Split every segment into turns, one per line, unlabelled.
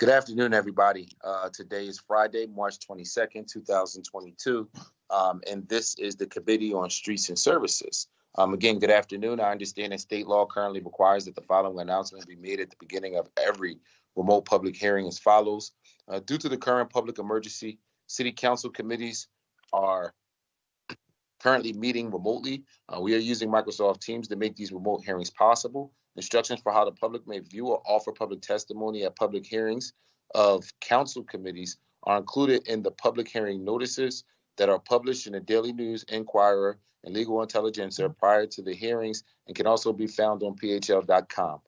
Good afternoon, everybody. Today is Friday, March 22nd, 2022, and this is the Committee on Streets and Services. Again, good afternoon. I understand that state law currently requires that the following announcement be made at the beginning of every remote public hearing as follows. Due to the current public emergency, City Council committees are currently meeting remotely. We are using Microsoft Teams to make these remote hearings possible. Instructions for how the public may view or offer public testimony at public hearings of council committees are included in the public hearing notices that are published in the Daily News, Inquirer, and Legal Intelligencer prior to the hearings and can also be found on phl.com.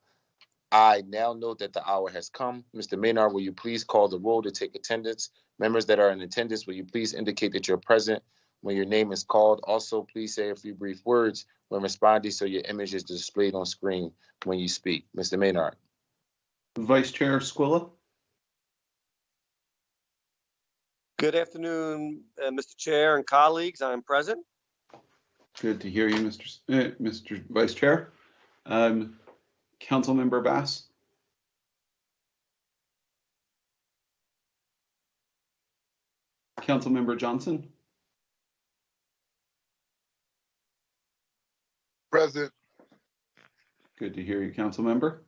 I now note that the hour has come. Mr. Maynard, will you please call the roll to take attendance? Members that are in attendance, will you please indicate that you're present when your name is called? Also, please say a few brief words when responding so your image is displayed on screen when you speak. Mr. Maynard.
Vice Chair Squilla.
Good afternoon, Mr. Chair and colleagues. I'm present.
Good to hear you, Mr. Vice Chair. Councilmember Bass. Councilmember Johnson.
Present.
Good to hear you, Councilmember.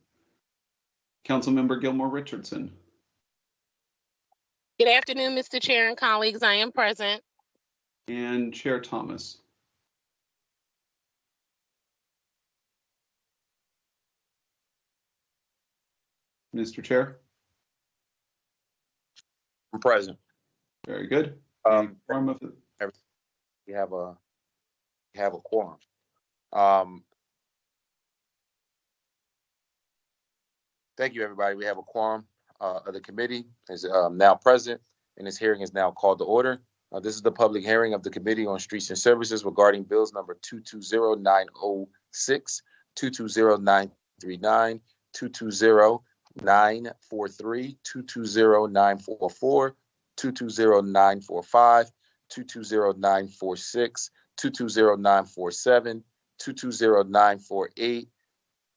Councilmember Gilmore Richardson.
Good afternoon, Mr. Chair and colleagues. I am present.
And Chair Thomas. Mr. Chair.
I'm present.
Very good.
We have a quorum. Thank you, everybody. We have a quorum of the committee is now present, and this hearing is now called to order. This is the public hearing of the Committee on Streets and Services regarding bills number 220-906, 220-939, 220-943, 220-944, 220-945, 220-946, 220-947, 220-948,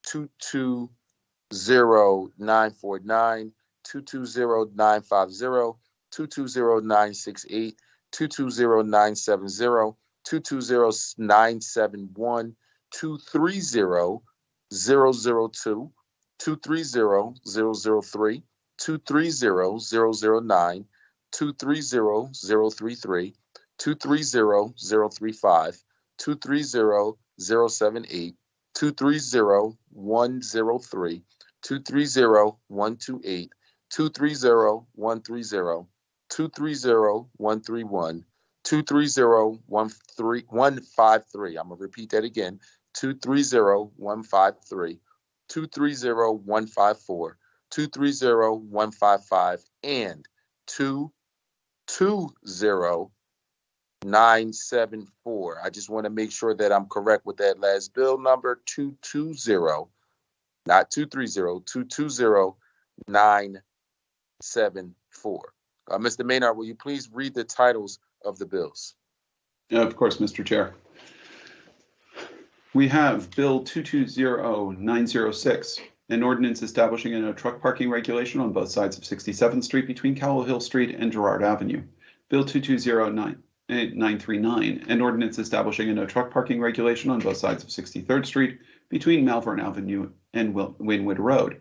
220-949, 220-950, 220-968, 220-970, 220-971, 230-002, 230-003, 230-009, 230-033, 230-035, 230-078, 230-103, 230-128, 230-130, 230-131, 230-153. I'm going to repeat that again. 230-153, 230-154, 230-155, and 220-974. I just want to make sure that I'm correct with that last bill number, 220, not 230, 220-974. Mr. Maynard, will you please read the titles of the bills?
Of course, Mr. Chair. We have Bill 220-906, an ordinance establishing a no truck parking regulation on both sides of 67th Street between Cowell Hill Street and Girard Avenue. Bill 220-939, an ordinance establishing a no truck parking regulation on both sides of 63rd Street between Malvern Avenue and Wynwood Road.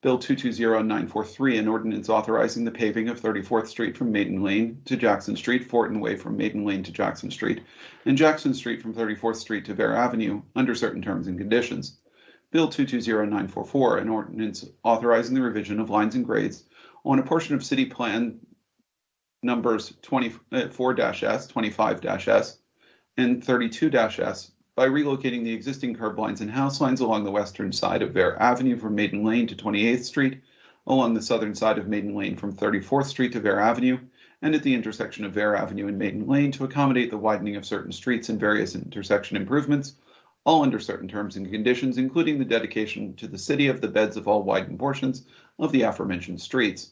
Bill 220-943, an ordinance authorizing the paving of 34th Street from Maiden Lane to Jackson Street, Fortin Way from Maiden Lane to Jackson Street, and Jackson Street from 34th Street to Bear Avenue under certain terms and conditions. Bill 220-944, an ordinance authorizing the revision of lines and grades on a portion of City Plan numbers 24-S, 25-S, and 32-S by relocating the existing curb lines and house lines along the western side of Bear Avenue from Maiden Lane to 28th Street, along the southern side of Maiden Lane from 34th Street to Bear Avenue, and at the intersection of Bear Avenue and Maiden Lane to accommodate the widening of certain streets and various intersection improvements, all under certain terms and conditions, including the dedication to the city of the beds of all widened portions of the aforementioned streets.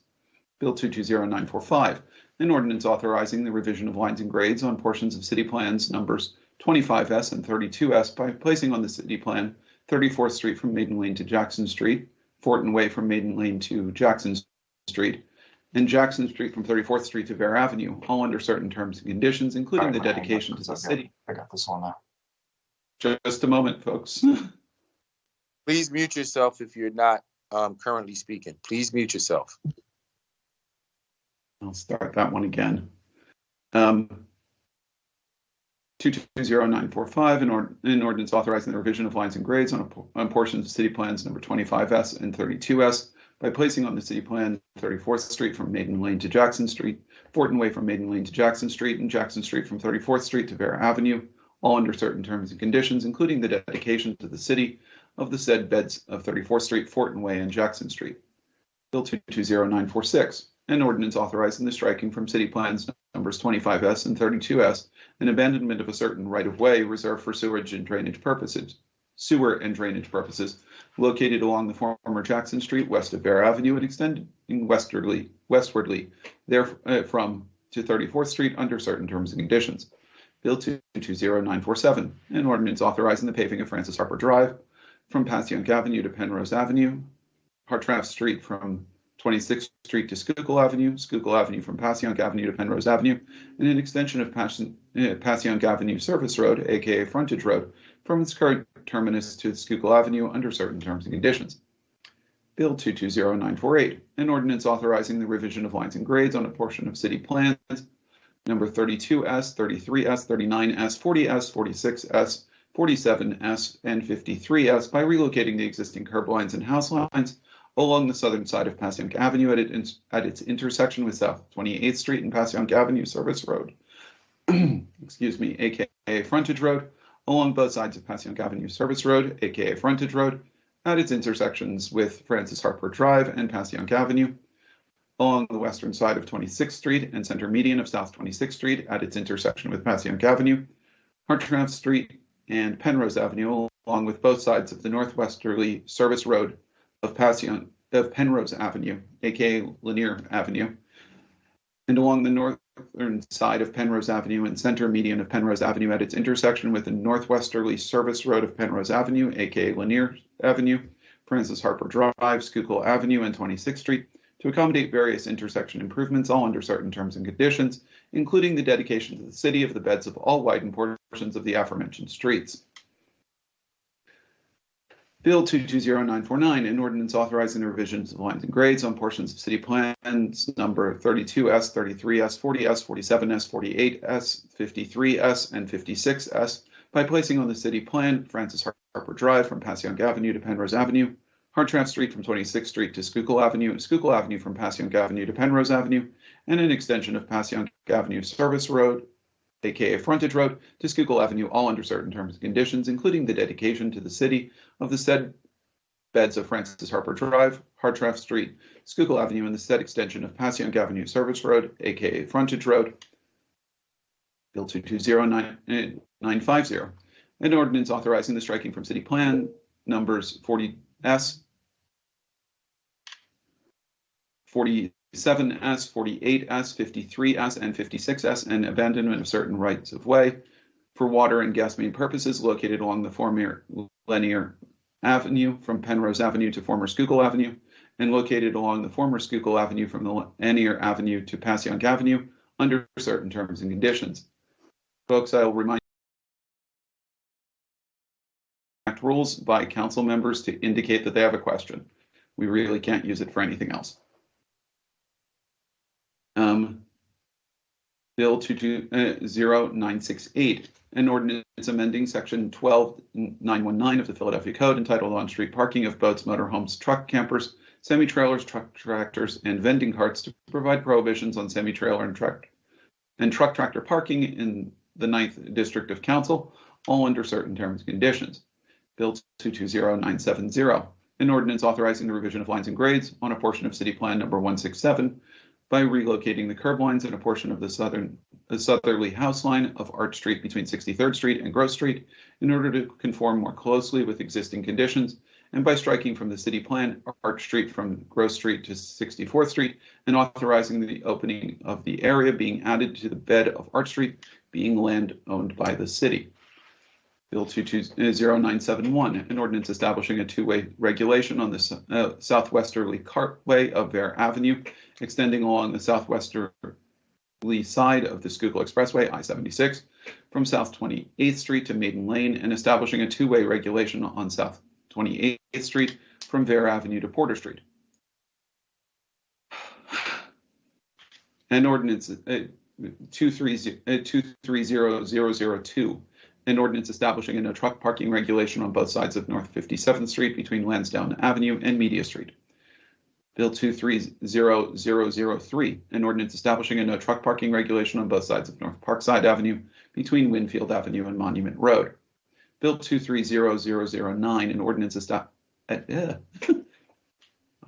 Bill 220-945, an ordinance authorizing the revision of lines and grades on portions of city plans numbers 25S and 32S by placing on the city plan 34th Street from Maiden Lane to Jackson Street, Fortin Way from Maiden Lane to Jackson Street, and Jackson Street from 34th Street to Bear Avenue, all under certain terms and conditions, including the dedication to the city.
I got this one now.
Just a moment, folks.
Please mute yourself if you're not currently speaking. Please mute yourself.
I'll start that one again. 220945, an ordinance authorizing the revision of lines and grades on portions of city plans number 25S and 32S by placing on the city plan 34th Street from Maiden Lane to Jackson Street, Fortin Way from Maiden Lane to Jackson Street, and Jackson Street from 34th Street to Bear Avenue, all under certain terms and conditions, including the dedication to the city of the said beds of 34th Street, Fortin Way, and Jackson Street. Bill 220946, an ordinance authorizing the striking from city plans numbers 25S and 32S, an abandonment of a certain right-of-way reserved for sewer and drainage purposes, located along the former Jackson Street west of Bear Avenue and extending westwardly therefrom to 34th Street under certain terms and conditions. Bill 220947, an ordinance authorizing the paving of Francis Harper Drive from Passyunk Avenue to Penrose Avenue, Hartranft Street from 26th Street to Schuylkill Avenue, Schuylkill Avenue from Passyunk Avenue to Penrose Avenue, and an extension of Passyunk Avenue Service Road, aka Frontage Road, from its current terminus to Schuylkill Avenue under certain terms and conditions. Bill 220948, an ordinance authorizing the revision of lines and grades on a portion of city plans number 32S, 33S, 39S, 40S, 46S, 47S, and 53S by relocating the existing curb lines and house lines along the southern side of Passyunk Avenue at its intersection with South 28th Street and Passyunk Avenue Service Road, aka Frontage Road, along both sides of Passyunk Avenue Service Road, aka Frontage Road, at its intersections with Francis Harper Drive and Passyunk Avenue, along the western side of 26th Street and center median of South 26th Street at its intersection with Passyunk Avenue, Hartranft Street, and Penrose Avenue, along with both sides of the northwesterly service road of Penrose Avenue, aka Lanier Avenue, and along the northern side of Penrose Avenue and center median of Penrose Avenue at its intersection with the northwesterly service road of Penrose Avenue, aka Lanier Avenue, Francis Harper Drive, Schuylkill Avenue, and 26th Street, to accommodate various intersection improvements, all under certain terms and conditions, including the dedication to the city of the beds of all widened portions of the aforementioned streets. Bill 220949, an ordinance authorizing the revisions of lines and grades on portions of city plans number 32S, 33S, 40S, 47S, 48S, 53S, and 56S by placing on the city plan Francis Harper Drive from Passyunk Avenue to Penrose Avenue, Hartranft Street from 26th Street to Schuylkill Avenue, and Schuylkill Avenue from Passyunk Avenue to Penrose Avenue, and an extension of Passyunk Avenue Service Road, aka Frontage Road, to Schuylkill Avenue, all under certain terms and conditions, including the dedication to the city of the said beds of Francis Harper Drive, Hartranft Street, Schuylkill Avenue, and the said extension of Passyunk Avenue Service Road, aka Frontage Road. Bill 220950, an ordinance authorizing the striking from city plan numbers 40S, 47S, 48S, 53S, and 56S, and abandonment of certain rights of way for water and gas main purposes located along the former Lanier Avenue from Penrose Avenue to former Schuylkill Avenue, and located along the former Schuylkill Avenue from the Lanier Avenue to Passyunk Avenue under certain terms and conditions. Folks, I will remind you rules by council members to indicate that they have a question. We really can't use it for anything else. Bill 220968, an ordinance amending section 12919 of the Philadelphia Code entitled On-Street Parking of Boats, Motorhomes, Truck Campers, Semi-Trailers, Truck Tractors, and Vending Carts to provide prohibitions on semi-trailer and truck tractor parking in the 9th District of Council, all under certain terms and conditions. Bill 220970, an ordinance authorizing the revision of lines and grades on a portion of City Plan number 167 by relocating the curb lines in a portion of the southerly house line of Arch Street between 63rd Street and Gross Street in order to conform more closely with existing conditions, and by striking from the city plan Arch Street from Gross Street to 64th Street and authorizing the opening of the area being added to the bed of Arch Street being land owned by the city. Bill 220971, an ordinance establishing a two-way regulation on the southwesterly cartway of Vere Avenue, extending along the southwesterly side of the Schuylkill Expressway, I-76, from South 28th Street to Maiden Lane, and establishing a two-way regulation on South 28th Street from Vere Avenue to Porter Street. An ordinance 230002, an ordinance establishing a no truck parking regulation on both sides of North 57th Street between Lansdowne Avenue and Media Street. Bill 230003, an ordinance establishing a no truck parking regulation on both sides of North Parkside Avenue between Winfield Avenue and Monument Road. Bill 230009, an ordinance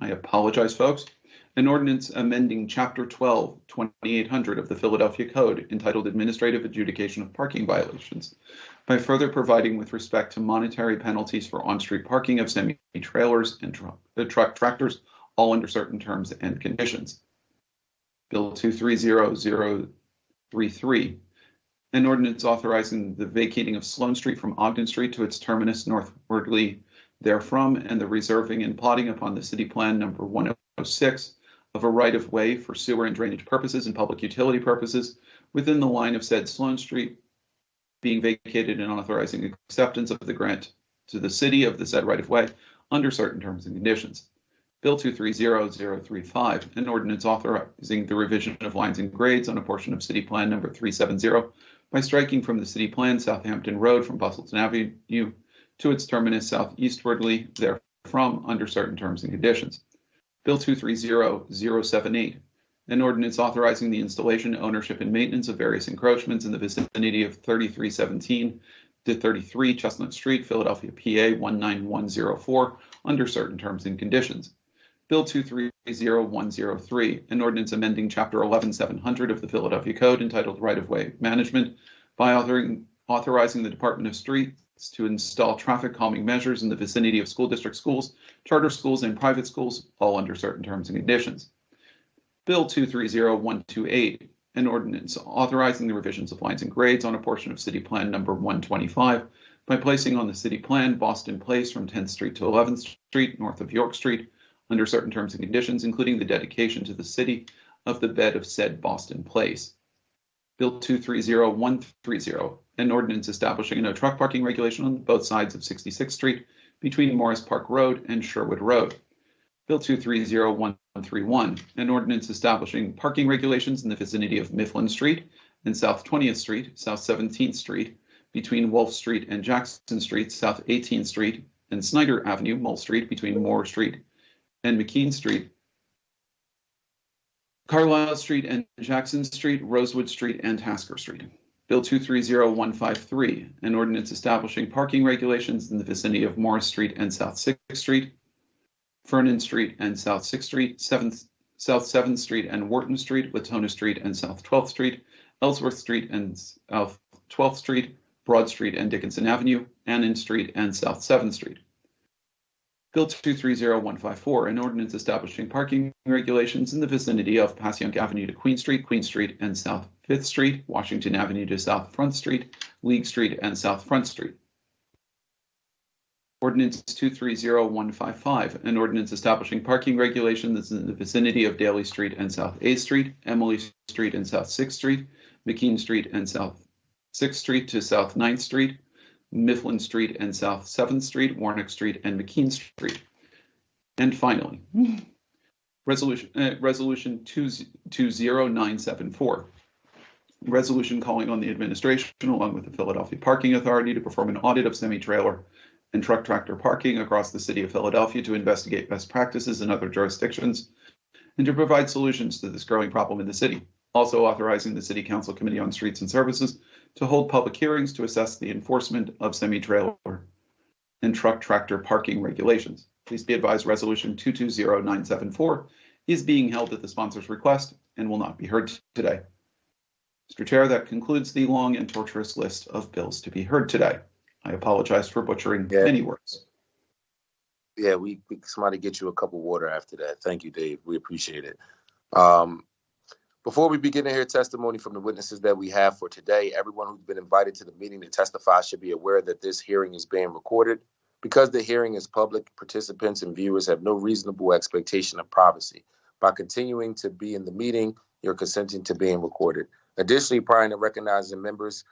I apologize, folks. An ordinance amending Chapter 12, 2800 of the Philadelphia Code, entitled Administrative Adjudication of Parking Violations, by further providing with respect to monetary penalties for on-street parking of semi-trailers and truck tractors, all under certain terms and conditions. Bill 230033, an ordinance authorizing the vacating of Sloane Street from Ogden Street to its terminus northwardly therefrom, and the reserving and plotting upon the city plan number 106 of a right-of-way for sewer and drainage purposes and public utility purposes within the line of said Sloane Street, being vacated and authorizing acceptance of the grant to the city of the said right-of-way under certain terms and conditions. Bill 230035, an ordinance authorizing the revision of lines and grades on a portion of city plan number 370 by striking from the city plan Southampton Road from Bustleton Avenue to its terminus southeastwardly therefrom under certain terms and conditions. Bill 230078, an ordinance authorizing the installation, ownership, and maintenance of various encroachments in the vicinity of 3317 to 33 Chestnut Street, Philadelphia, PA 19104, under certain terms and conditions. Bill 230103, an ordinance amending Chapter 11700 of the Philadelphia Code, entitled Right-of-Way Management, by authorizing the Department of Streets to install traffic calming measures in the vicinity of school district schools, charter schools, and private schools, all under certain terms and conditions. Bill 230128, an ordinance authorizing the revisions of lines and grades on a portion of City Plan number 125 by placing on the City Plan Boston Place from 10th Street to 11th Street, north of York Street, under certain terms and conditions, including the dedication to the city of the bed of said Boston Place. Bill 230130, an ordinance establishing a no truck parking regulation on both sides of 66th Street between Morris Park Road and Sherwood Road. Bill 230131, an ordinance establishing parking regulations in the vicinity of Mifflin Street and South 20th Street, South 17th Street, between Wolf Street and Jackson Street, South 18th Street, and Snyder Avenue, Mole Street, between Moore Street and McKean Street, Carlisle Street and Jackson Street, Rosewood Street, and Tasker Street. Bill 230153, an ordinance establishing parking regulations in the vicinity of Morris Street and South 6th Street, Fernan Street and South 6th Street, South 7th Street and Wharton Street, Latona Street and South 12th Street, Ellsworth Street and South 12th Street, Broad Street and Dickinson Avenue, Annan Street and South 7th Street. Bill 230154, an ordinance establishing parking regulations in the vicinity of Passyunk Avenue to Queen Street, and South 5th Street, Washington Avenue to South Front Street, League Street, and South Front Street. Ordinance 230155, an ordinance establishing parking regulations in the vicinity of Daly Street and South 8th Street, Emily Street and South 6th Street, McKean Street and South 6th Street to South 9th Street, Mifflin Street and South 7th Street, Warnock Street, and McKean Street. And finally, Resolution 20974. Resolution calling on the administration, along with the Philadelphia Parking Authority, to perform an audit of semi-trailer and truck tractor parking across the city of Philadelphia to investigate best practices in other jurisdictions and to provide solutions to this growing problem in the city. Also authorizing the City Council Committee on Streets and Services to hold public hearings to assess the enforcement of semi-trailer and truck tractor parking regulations. Please be advised Resolution 220974 is being held at the sponsor's request and will not be heard today. Mr. Chair, that concludes the long and torturous list of bills to be heard today. I apologize for butchering any words.
Yeah, we somebody get you a cup of water after that. Thank you, Dave. We appreciate it. Before we begin to hear testimony from the witnesses that we have for today, everyone who's been invited to the meeting to testify should be aware that this hearing is being recorded. Because the hearing is public, participants and viewers have no reasonable expectation of privacy. By continuing to be in the meeting, you're consenting to being recorded. Additionally, prior to recognizing members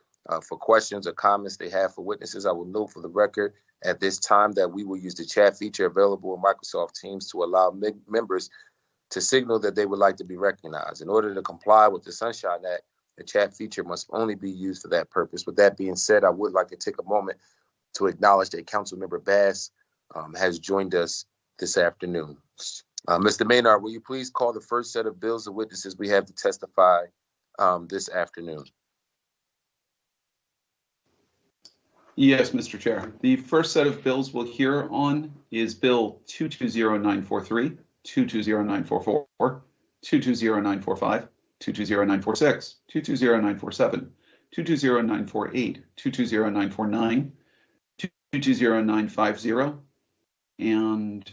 for questions or comments they have for witnesses, I will note for the record at this time that we will use the chat feature available in Microsoft Teams to allow members to signal that they would like to be recognized. In order to comply with the Sunshine Act, the chat feature must only be used for that purpose. With that being said, I would like to take a moment to acknowledge that Councilmember Bass has joined us this afternoon. Mr. Maynard, will you please call the first set of bills of witnesses we have to testify this afternoon?
Yes, Mr. Chair. The first set of bills we'll hear on is Bill 220943, 220944, 220945, 220946, 220947, 220948, 220949, 220950, and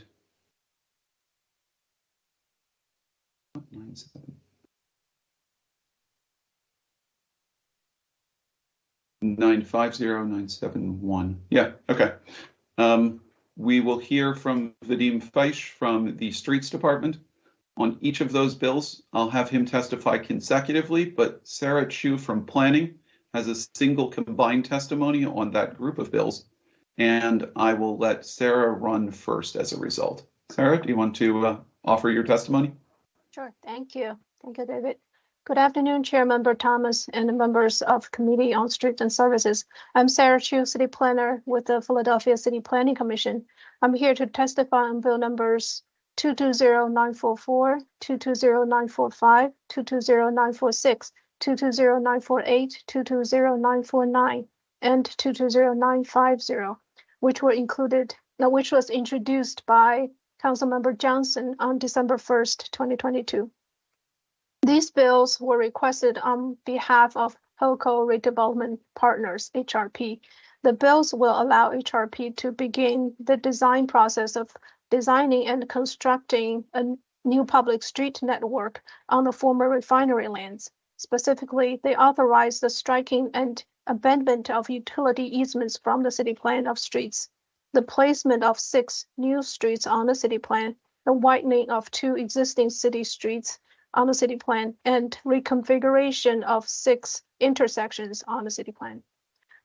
950-971. Yeah, okay. We will hear from Vadim Feish from the Streets Department. On each of those bills, I'll have him testify consecutively, but Sarah Chu from Planning has a single combined testimony on that group of bills, and I will let Sarah run first as a result. Sarah, do you want to offer your testimony?
Sure, thank you. Thank you, David. Good afternoon, Chair Member Thomas and the members of Committee on Streets and Services. I'm Sarah Chu, City Planner with the Philadelphia City Planning Commission. I'm here to testify on bill numbers 220944, 220945, 220946, 220948, 220949, and 220950, which was introduced by Councilmember Johnson on December 1st, 2022. These bills were requested on behalf of HOCO Redevelopment Partners, HRP. The bills will allow HRP to begin the design process of designing and constructing a new public street network on the former refinery lands. Specifically, they authorize the striking and abandonment of utility easements from the city plan of streets, the placement of 6 new streets on the city plan, the widening of 2 existing city streets on the city plan, and reconfiguration of 6 intersections on the city plan.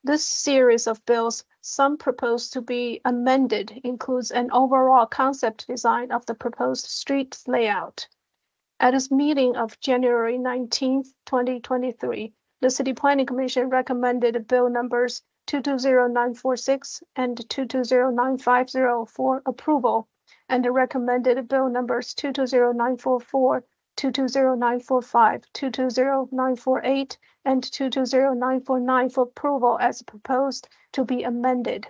This series of bills, some proposed to be amended, includes an overall concept design of the proposed street layout. At its meeting of January 19, 2023, the City Planning Commission recommended bill numbers 220946 and 220950 for approval, and recommended bill numbers 220944, 220945, 220948, and 220949 for approval as proposed to be amended.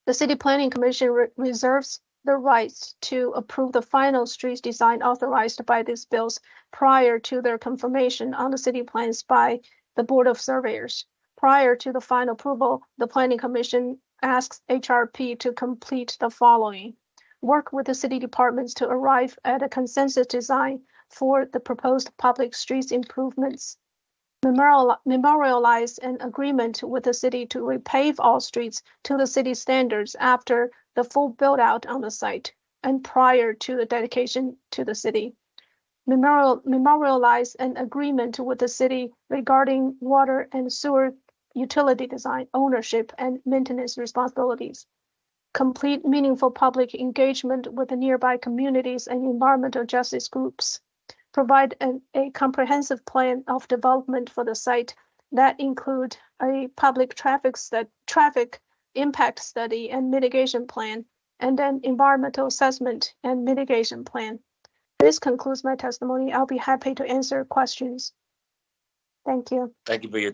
The City Planning Commission reserves the right to approve the final street design authorized by these bills prior to their confirmation on the city plans by the Board of Surveyors. Prior to the final approval, the Planning Commission asks HRP to complete the following: work with the city departments to arrive at a consensus design for the proposed public streets improvements, memorialize an agreement with the city to repave all streets to the city standards after the full build-out on the site and prior to the dedication to the city. Memorialize an agreement with the city regarding water and sewer utility design, ownership, and maintenance responsibilities. Complete meaningful public engagement with the nearby communities and environmental justice groups. Provide a comprehensive plan of development for the site that include a public traffic impact study and mitigation plan, and an environmental assessment and mitigation plan. This concludes my testimony. I'll be happy to answer questions. Thank you.
Thank you for your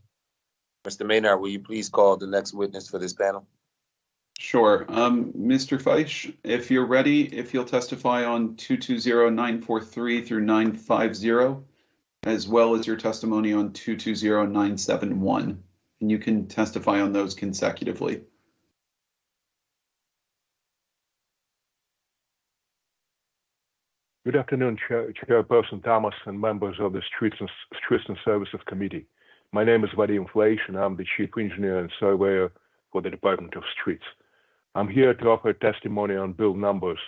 Mr. Maynard, will you please call the next witness for this panel?
Sure. Mr. Feish, if you're ready, if you'll testify on 220943 through 950, as well as your testimony on 220971, and you can testify on those consecutively.
Good afternoon, Chairperson Thomas and members of the Streets and Services Committee. My name is Vadim Fleisch, and I'm the Chief Engineer and Surveyor for the Department of Streets. I'm here to offer testimony on bill numbers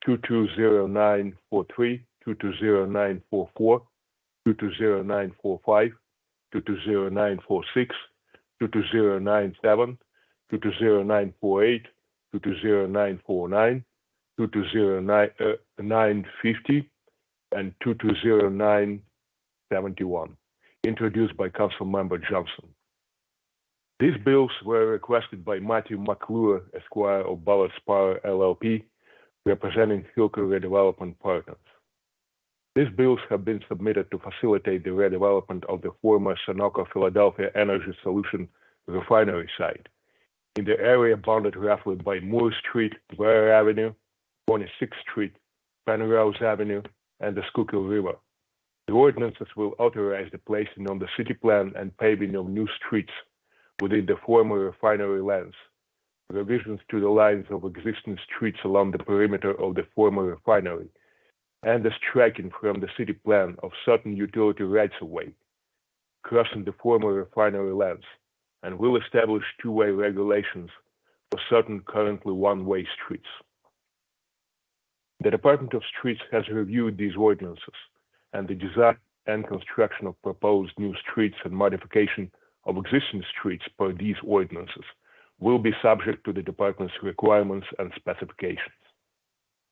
220943, 220944, 220945, 220946, 220947, 220948, 220949, 220950, and 220971, introduced by Council Member Johnson. These bills were requested by Matthew McClure, Esquire of Ballard Spire LLP, representing Hillcrest Redevelopment Partners. These bills have been submitted to facilitate the redevelopment of the former Sunoco Philadelphia Energy Solution refinery site in the area bounded roughly by Moore Street, Ware Avenue, 26th Street, Penrose Avenue, and the Schuylkill River. The ordinances will authorize the placing on the city plan and paving of new streets within the former refinery lands, revisions to the lines of existing streets along the perimeter of the former refinery, and the striking from the city plan of certain utility rights-of-way crossing the former refinery lands, and will establish two-way regulations for certain currently one-way streets. The Department of Streets has reviewed these ordinances, and the design and construction of proposed new streets and modification of existing streets per these ordinances will be subject to the Department's requirements and specifications.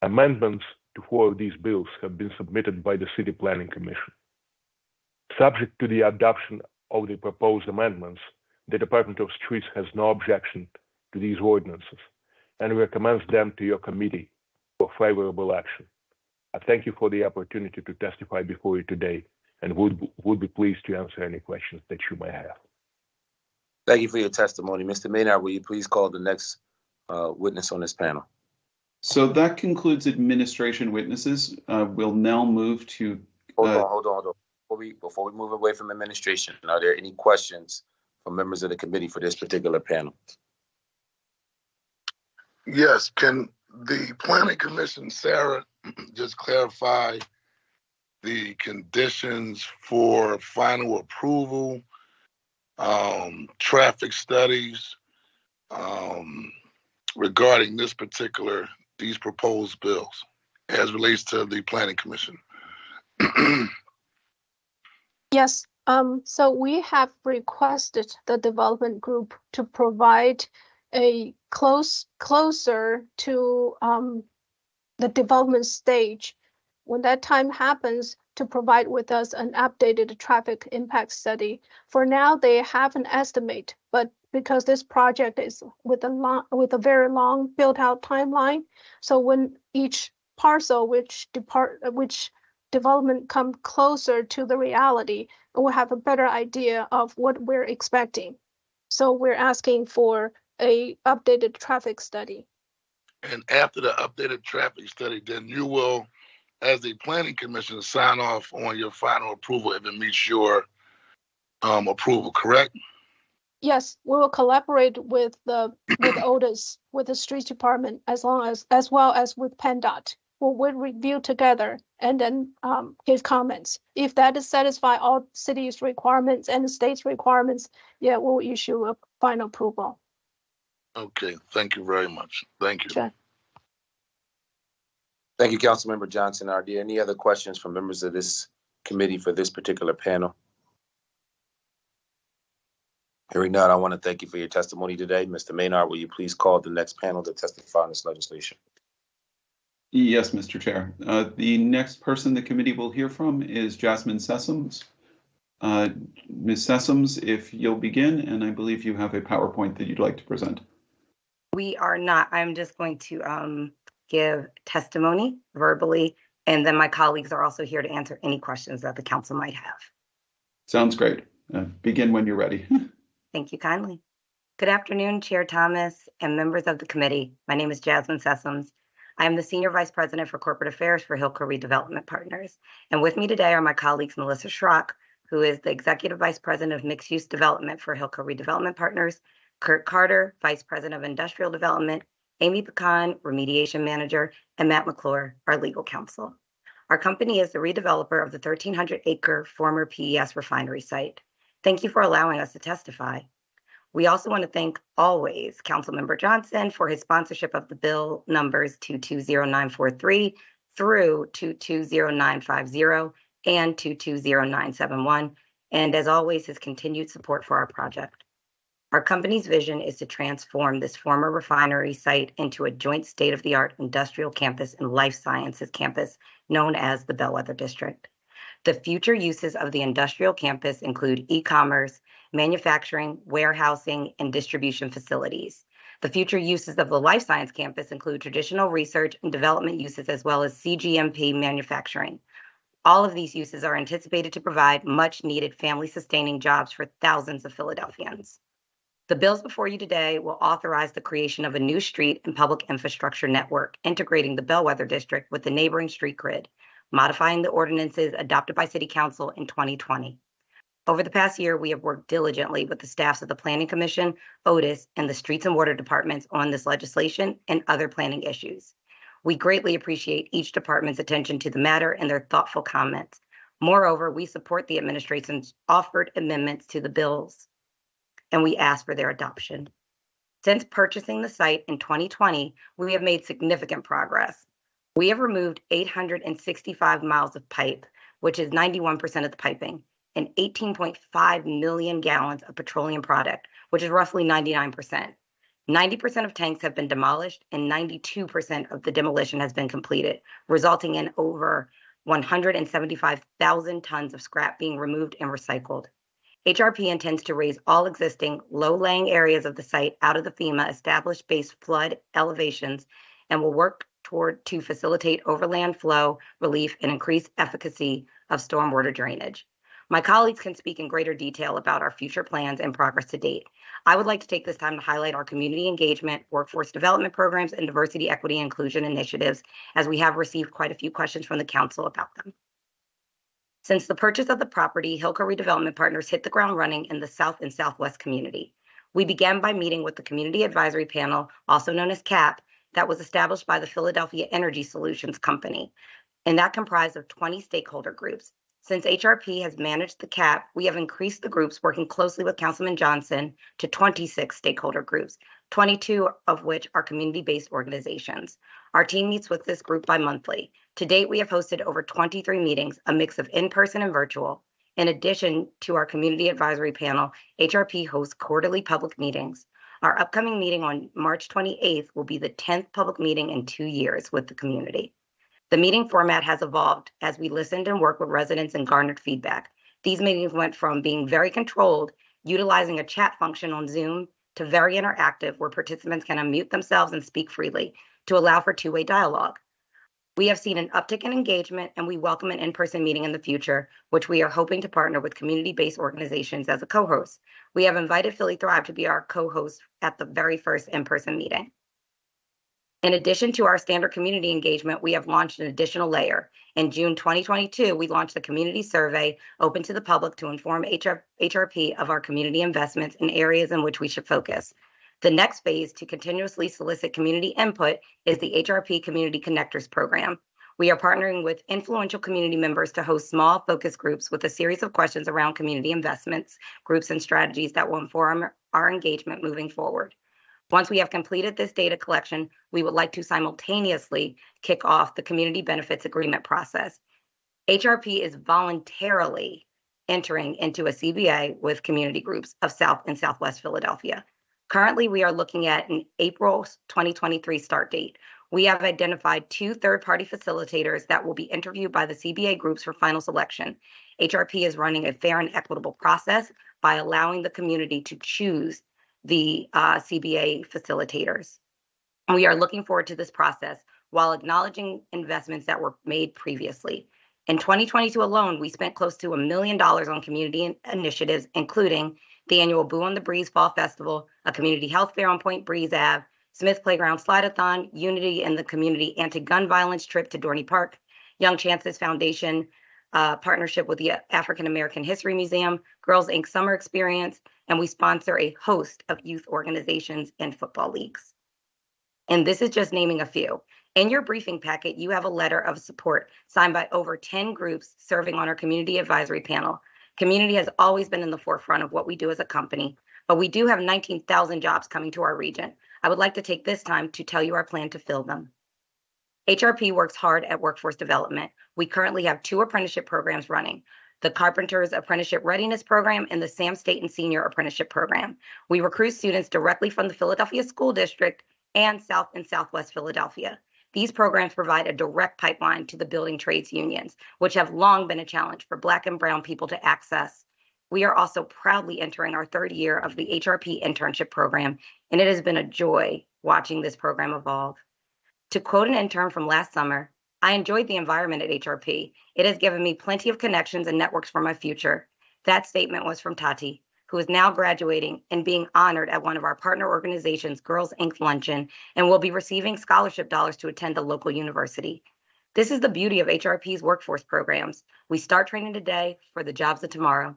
Amendments to 4 of these bills have been submitted by the City Planning Commission. Subject to the adoption of the proposed amendments, the Department of Streets has no objection to these ordinances and recommends them to your committee for favorable action. I thank you for the opportunity to testify before you today and would be pleased to answer any questions that you may have.
Thank you for your testimony. Mr. Maynard, will you please call the next witness on this panel?
So that concludes administration witnesses. We'll now move to.
Hold on. Before we move away from administration, are there any questions from members of the committee for this particular panel?
Yes. Can the Planning Commission, Sarah, just clarify the conditions for final approval, traffic studies regarding these proposed bills as relates to the Planning Commission?
Yes, so we have requested the development group to provide a closer to the development stage. When that time happens, to provide with us an updated traffic impact study. For now, they have an estimate, but because this project is with a very long built-out timeline, so when each parcel, which development come closer to the reality, we'll have a better idea of what we're expecting. So we're asking for a updated traffic study.
And after the updated traffic study, then you will, as the Planning Commission, sign off on your final approval if it meets your approval, correct?
Yes, we will collaborate with Otis, with the streets department, as well as with PennDOT. We'll review together and then give comments. If that is satisfy all city's requirements and the state's requirements, yeah, we'll issue a final approval.
Okay, thank you very much. Thank you.
Sure.
Thank you, Councilmember Johnson. Are there any other questions from members of this committee for this particular panel? Hearing none, I want to thank you for your testimony today. Mr. Maynard, will you please call the next panel to testify on this legislation?
Yes, Mr. Chair. The next person the committee will hear from is Jasmine Sessoms. Ms. Sessoms, if you'll begin, and I believe you have a PowerPoint that you'd like to present.
We are not. I'm just going to give testimony verbally, and then my colleagues are also here to answer any questions that the council might have.
Sounds great. Begin when you're ready.
Thank you kindly. Good afternoon, Chair Thomas and members of the committee. My name is Jasmine Sessoms. I am the Senior Vice President for Corporate Affairs for Hillcrest Redevelopment Partners. And with me today are my colleagues, Melissa Schrock, who is the Executive Vice President of Mixed Use Development for Hillcrest Redevelopment Partners, Kurt Carter, Vice President of Industrial Development, Amy Pecan, Remediation Manager, and Matt McClure, our legal counsel. Our company is the redeveloper of the 1,300-acre former PES refinery site. Thank you for allowing us to testify. We also want to thank always Councilmember Johnson for his sponsorship of the bill numbers 220943 through 220950 and 220971, and as always, his continued support for our project. Our company's vision is to transform this former refinery site into a joint state-of-the-art industrial campus and life sciences campus known as the Bellwether District. The future uses of the industrial campus include e-commerce, manufacturing, warehousing, and distribution facilities. The future uses of the life science campus include traditional research and development uses as well as CGMP manufacturing. All of these uses are anticipated to provide much-needed family-sustaining jobs for thousands of Philadelphians. The bills before you today will authorize the creation of a new street and public infrastructure network, integrating the Bellwether District with the neighboring street grid, modifying the ordinances adopted by City Council in 2020. Over the past year, we have worked diligently with the staffs of the Planning Commission, Otis, and the Streets and Water Departments on this legislation and other planning issues. We greatly appreciate each department's attention to the matter and their thoughtful comments. Moreover, we support the administration's offered amendments to the bills, and we ask for their adoption. Since purchasing the site in 2020, we have made significant progress. We have removed 865 miles of pipe, which is 91% of the piping, and 18.5 million gallons of petroleum product, which is roughly 99%. 90% of tanks have been demolished, and 92% of the demolition has been completed, resulting in over 175,000 tons of scrap being removed and recycled. HRP intends to raise all existing low-lying areas of the site out of the FEMA established base flood elevations and will work to facilitate overland flow relief and increase efficacy of stormwater drainage. My colleagues can speak in greater detail about our future plans and progress to date. I would like to take this time to highlight our community engagement, workforce development programs, and diversity, equity, and inclusion initiatives, as we have received quite a few questions from the council about them. Since the purchase of the property, Hillco Redevelopment Partners hit the ground running in the South and Southwest community. We began by meeting with the Community Advisory Panel, also known as CAP, that was established by the Philadelphia Energy Solutions Company, and that comprised of 20 stakeholder groups. Since HRP has managed the CAP, we have increased the groups working closely with Councilman Johnson to 26 stakeholder groups, 22 of which are community-based organizations. Our team meets with this group bi-monthly. To date, we have hosted over 23 meetings, a mix of in-person and virtual. In addition to our community advisory panel, HRP hosts quarterly public meetings. Our upcoming meeting on March 28th will be the 10th public meeting in 2 years with the community. The meeting format has evolved as we listened and worked with residents and garnered feedback. These meetings went from being very controlled, utilizing a chat function on Zoom, to very interactive, where participants can unmute themselves and speak freely to allow for two-way dialogue. We have seen an uptick in engagement, and we welcome an in-person meeting in the future, which we are hoping to partner with community-based organizations as a co-host. We have invited Philly Thrive to be our co-host at the very first in-person meeting. In addition to our standard community engagement, we have launched an additional layer. In June 2022, we launched the community survey open to the public to inform HRP of our community investments in areas in which we should focus. The next phase to continuously solicit community input is the HRP Community Connectors program. We are partnering with influential community members to host small focus groups with a series of questions around community investments, groups, and strategies that will inform our engagement moving forward. Once we have completed this data collection, we would like to simultaneously kick off the community benefits agreement process. HRP is voluntarily entering into a CBA with community groups of South and Southwest Philadelphia. Currently, we are looking at an April 2023 start date. We have identified 2 third-party facilitators that will be interviewed by the CBA groups for final selection. HRP is running a fair and equitable process by allowing the community to choose the CBA facilitators. And we are looking forward to this process while acknowledging investments that were made previously. In 2022 alone, we spent close to $1 million on community initiatives, including the annual Boo on the Breeze Fall Festival, a community health fair on Point Breeze Ave, Smith Playground Slide-a-thon, Unity in the Community Anti-Gun Violence Trip to Dorney Park, Young Chances Foundation partnership with the African American History Museum, Girls Inc. Summer Experience, and we sponsor a host of youth organizations and football leagues. And this is just naming a few. In your briefing packet, you have a letter of support signed by over 10 groups serving on our community advisory panel. Community has always been in the forefront of what we do as a company, but we do have 19,000 jobs coming to our region. I would like to take this time to tell you our plan to fill them. HRP works hard at workforce development. We currently have 2 apprenticeship programs running, the Carpenter's Apprenticeship Readiness Program and the Sam Staten Senior Apprenticeship Program. We recruit students directly from the Philadelphia School District and South and Southwest Philadelphia. These programs provide a direct pipeline to the building trades unions, which have long been a challenge for Black and Brown people to access. We are also proudly entering our 3rd year of the HRP internship program, and it has been a joy watching this program evolve. To quote an intern from last summer, I enjoyed the environment at HRP. It has given me plenty of connections and networks for my future. That statement was from Tati, who is now graduating and being honored at one of our partner organizations, Girls Inc. Luncheon, and will be receiving scholarship dollars to attend a local university. This is the beauty of HRP's workforce programs. We start training today for the jobs of tomorrow.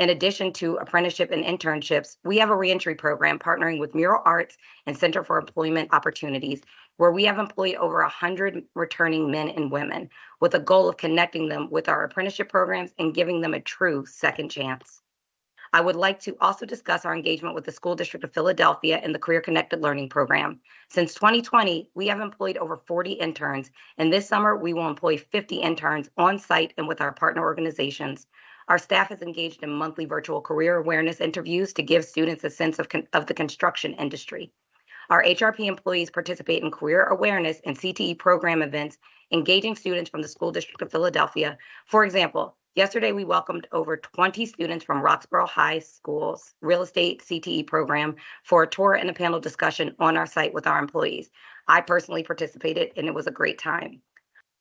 In addition to apprenticeship and internships, we have a reentry program partnering with Mural Arts and Center for Employment Opportunities, where we have employed over 100 returning men and women with a goal of connecting them with our apprenticeship programs and giving them a true second chance. I would like to also discuss our engagement with the School District of Philadelphia and the Career Connected Learning Program. Since 2020, we have employed over 40 interns, and this summer we will employ 50 interns on site and with our partner organizations. Our staff is engaged in monthly virtual career awareness interviews to give students a sense of the construction industry. Our HRP employees participate in career awareness and CTE program events, engaging students from the School District of Philadelphia. For example, yesterday we welcomed over 20 students from Roxborough High School's real estate CTE program for a tour and a panel discussion on our site with our employees. I personally participated, and it was a great time.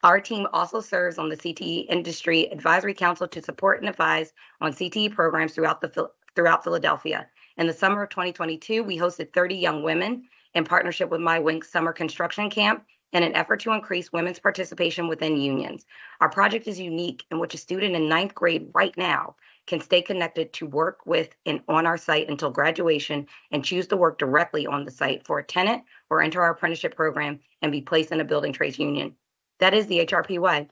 Our team also serves on the CTE Industry Advisory Council to support and advise on CTE programs throughout Philadelphia. In the summer of 2022, we hosted 30 young women in partnership with My Wink Summer Construction Camp in an effort to increase women's participation within unions. Our project is unique in which a student in 9th grade right now can stay connected to work with and on our site until graduation and choose to work directly on the site for a tenant or enter our apprenticeship program and be placed in a building trades union. That is the HRP way.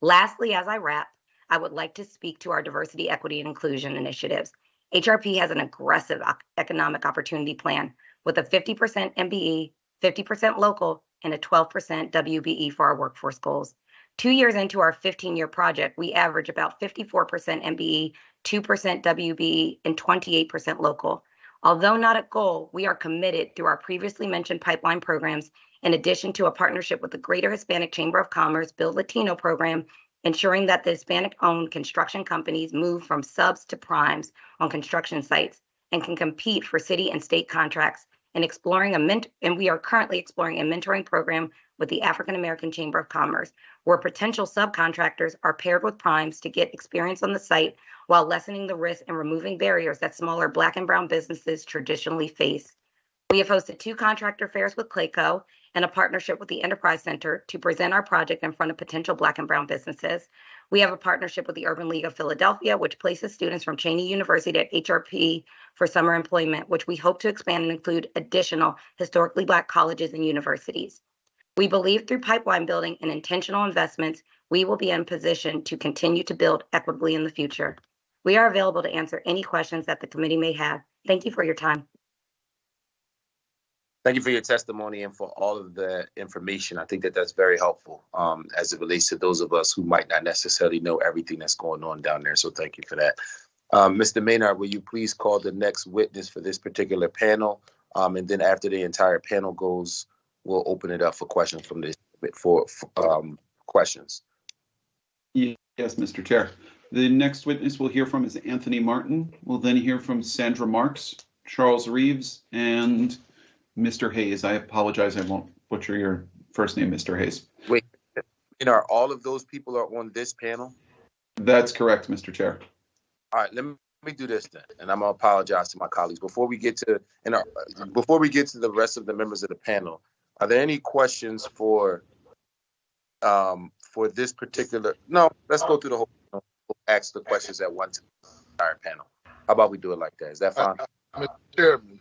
Lastly, as I wrap, I would like to speak to our diversity, equity, and inclusion initiatives. HRP has an aggressive economic opportunity plan with a 50% MBE, 50% local, and a 12% WBE for our workforce goals. 2 years into our 15-year project, we average about 54% MBE, 2% WBE, and 28% local. Although not a goal, we are committed through our previously mentioned pipeline programs, in addition to a partnership with the Greater Hispanic Chamber of Commerce Build Latino program, ensuring that the Hispanic-owned construction companies move from subs to primes on construction sites and can compete for city and state contracts, and we are currently exploring a mentoring program with the African American Chamber of Commerce, where potential subcontractors are paired with primes to get experience on the site while lessening the risk and removing barriers that smaller Black and Brown businesses traditionally face. We have hosted 2 contractor fairs with Clayco and a partnership with the Enterprise Center to present our project in front of potential Black and Brown businesses. We have a partnership with the Urban League of Philadelphia, which places students from Cheyney University at HRP for summer employment, which we hope to expand and include additional historically Black colleges and universities. We believe through pipeline building and intentional investments, we will be in position to continue to build equitably in the future. We are available to answer any questions that the committee may have. Thank you for your time.
Thank you for your testimony and for all of the information. I think that that's very helpful as it relates to those of us who might not necessarily know everything that's going on down there. So thank you for that. Mr. Maynard, will you please call the next witness for this particular panel? And then after the entire panel goes, we'll open it up for questions from this for questions.
Yes, Mr. Chair. The next witness we'll hear from is Anthony Martin. We'll then hear from Sandra Marks, Charles Reeves, and Mr. Hayes. I apologize, I won't butcher your first name, Mr. Hayes.
Wait, are all of those people are on this panel?
That's correct, Mr. Chair.
All right, let me do this then, and I'm gonna apologize to my colleagues before we get to the rest of the members of the panel. Are there any questions for this particular? No, let's go through the whole. We'll ask the questions at once to the entire panel. How about we do it like that? Is that fine?
Mr. Chairman.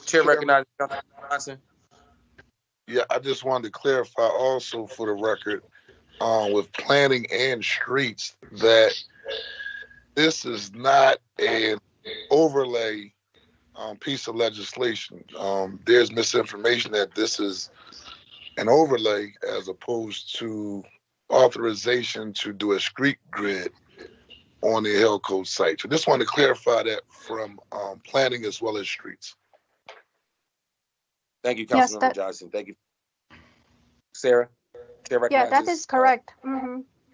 Chair recognizes Councilman Johnson.
Yeah, I just wanted to clarify also for the record, with planning and streets, that this is not an overlay piece of legislation. There's misinformation that this is an overlay as opposed to authorization to do a street grid on the Hill Code site. So just want to clarify that from planning as well as streets.
Thank you,
Yes,
Councilmember Johnson. Thank you. Sarah? Chair
Yeah, that
recognizes,
is correct.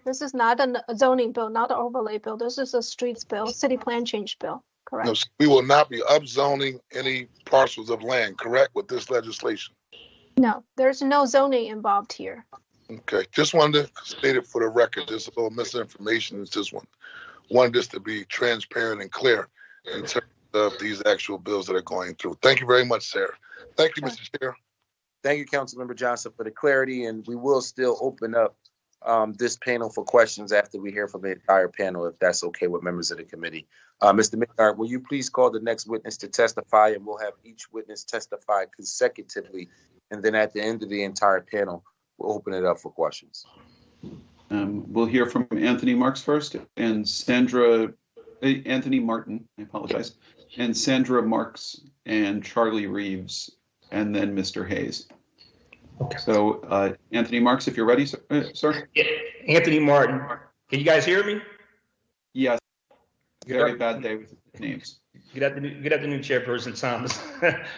This is not a zoning bill, not an overlay bill. This is a streets bill, city plan change bill. Correct.
No, we will not be upzoning any parcels of land, correct, with this legislation?
No, there's no zoning involved here.
Okay, just wanted to state it for the record. There's a little misinformation. It's just wanted this to be transparent and clear in terms of these actual bills that are going through. Thank you very much, Sarah. Thank you, Mr. Chair.
thank you, Councilmember Johnson, for the clarity, and we will still open up this panel for questions after we hear from the entire panel, if that's okay with members of the committee. Mr. Mignard, will you please call the next witness to testify, and we'll have each witness testify consecutively, and then at the end of the entire panel, we'll open it up for questions.
We'll hear from Anthony Marks first, and Anthony Martin, I apologize, and Sandra Marks and Charlie Reeves, and then Mr. Hayes.
Okay.
So, Anthony Marks, if you're ready, sir.
Yeah, Anthony Martin. Can you guys hear me?
Yes. Very bad day with names.
Good afternoon, Chairperson Thomas.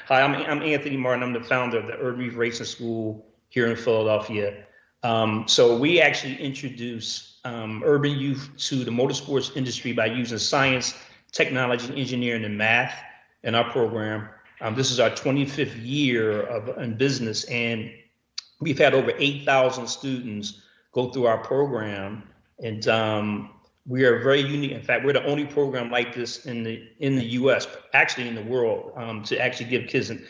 Hi, I'm Anthony Martin. I'm the founder of the Urban Youth Racing School here in Philadelphia. So we actually introduce urban youth to the motorsports industry by using science, technology, engineering, and math in our program. This is our 25th year in business, and we've had over 8,000 students go through our program, and we are very unique. In fact, we're the only program like this in the U.S., actually in the world, to actually give kids an